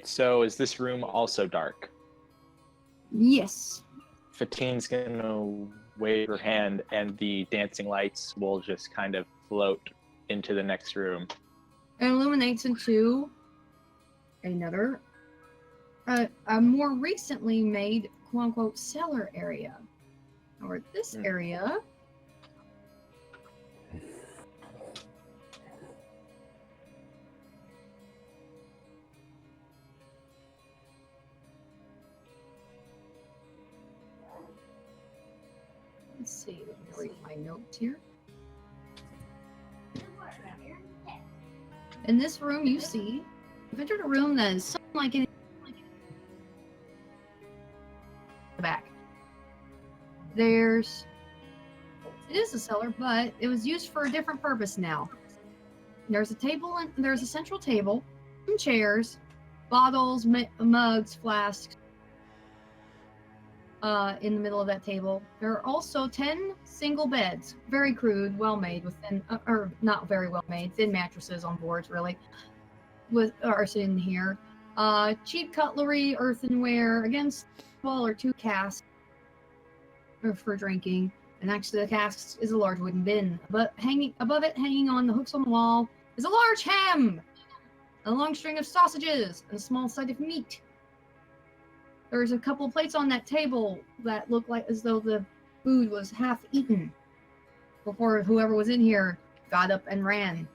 So is this room also dark? Yes. Fatine's gonna wave her hand, and the dancing lights will just kind of float into the next room. It illuminates into another, a more recently made quote-unquote cellar area. Or this area. Let's see, let me read my notes here. In this room, you see, you've entered a room that is something like any It is a cellar, but it was used for a different purpose now. There's a table and there's a central table, some chairs, bottles, mugs, flasks. In the middle of that table. There are also 10 single beds, very crude, well made, or not very well made, thin mattresses on boards, really, are sitting here. Cheap cutlery, earthenware, against well or 2 casks for drinking. And next to the casks is a large wooden bin. But above it, hanging on the hooks on the wall, is a large ham, a long string of sausages, and a small side of meat. There's a couple plates on that table that look like as though the food was half eaten before whoever was in here got up and ran.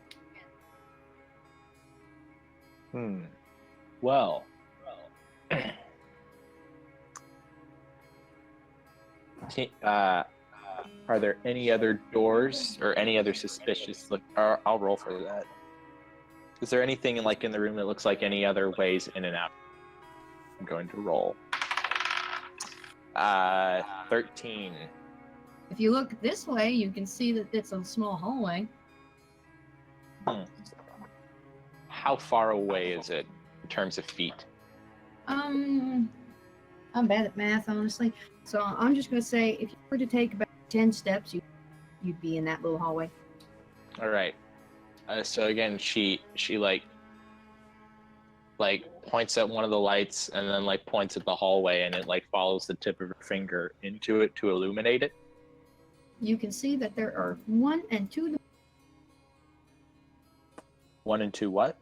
Well. Are there any other doors or any other suspicious look? I'll roll for that. Is there anything in the room that looks like any other ways in and out? I'm going to roll. 13. If you look this way, you can see that it's a small hallway. How far away is it in terms of feet? I'm bad at math, honestly. So I'm just going to say if you were to take about 10 steps, you'd be in that little hallway. All right. So again, she points at one of the lights and then points at the hallway, and it follows the tip of her finger into it to illuminate it. You can see that there are 1 and 2 doors. 1 and 2 what?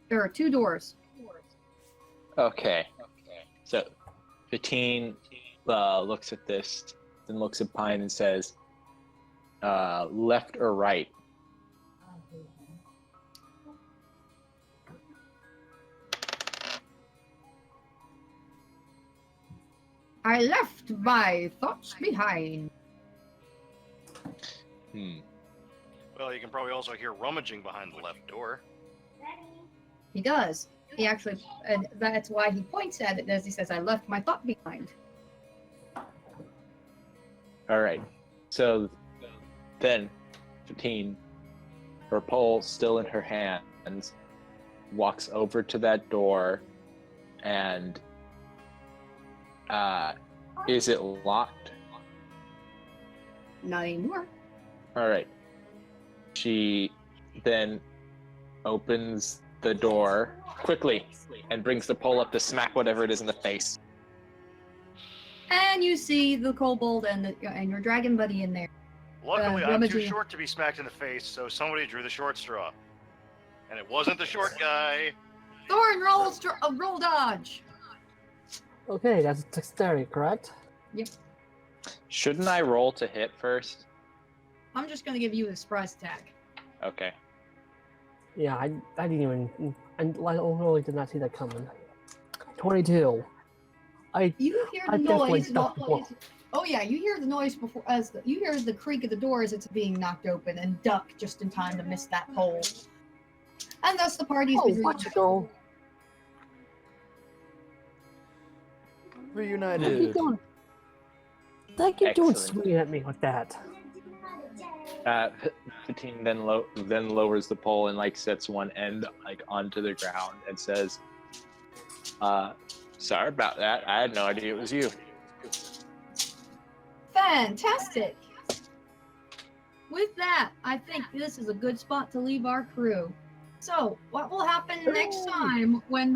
There are 2 doors. Okay. So Fatine looks at this, then looks at Pine and says, left or right? I left my thoughts behind. Well, you can probably also hear rummaging behind the left door. He does. He actually, and that's why he points at it as he says, I left my thought behind. All right. So then Fatine, her pole still in her hands, walks over to that door and is it locked? Not anymore. All right. She then opens the door quickly and brings the pole up to smack whatever it is in the face. And you see the kobold and your dragon buddy in there. Luckily, I'm too rummaging. short to be smacked in the face, so somebody drew the short straw. And it wasn't the short guy. Thorn roll dodge. Okay, that's dexterity, correct? Yep. Shouldn't I roll to hit first? I'm just going to give you a surprise attack. Okay. Yeah, I didn't even. I really did not see that coming. 22. You hear the definitely noise. ducked below. Oh yeah, you hear the noise before you hear the creak of the door as it's being knocked open, and duck just in time to miss that pole. And thus the party's been Watch it go. Reunited. Thank you doing Excellent. swinging at me like that. Fatine then lowers the pole and sets one end onto the ground and says, sorry about that. I had no idea it was you. Fantastic. With that, I think this is a good spot to leave our crew. So, what will happen next time when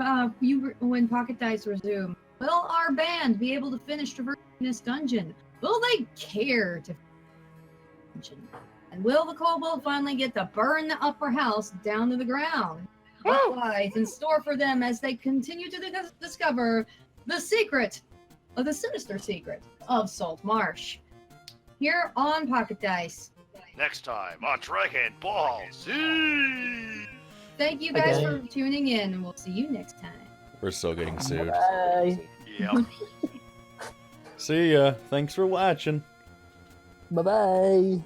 Pocket Dice resume? Will our band be able to finish traversing this dungeon? Will they care to dungeon? And will the kobold finally get to burn the upper house down to the ground? What lies in store for them as they continue to discover the sinister secret of Salt Marsh? Here on Pocket Dice. Next time on Dragon Ball Z. Thank you guys Okay. for tuning in, and we'll see you next time. We're still getting sued. Bye. Yep. See ya. Thanks for watching. Bye-bye.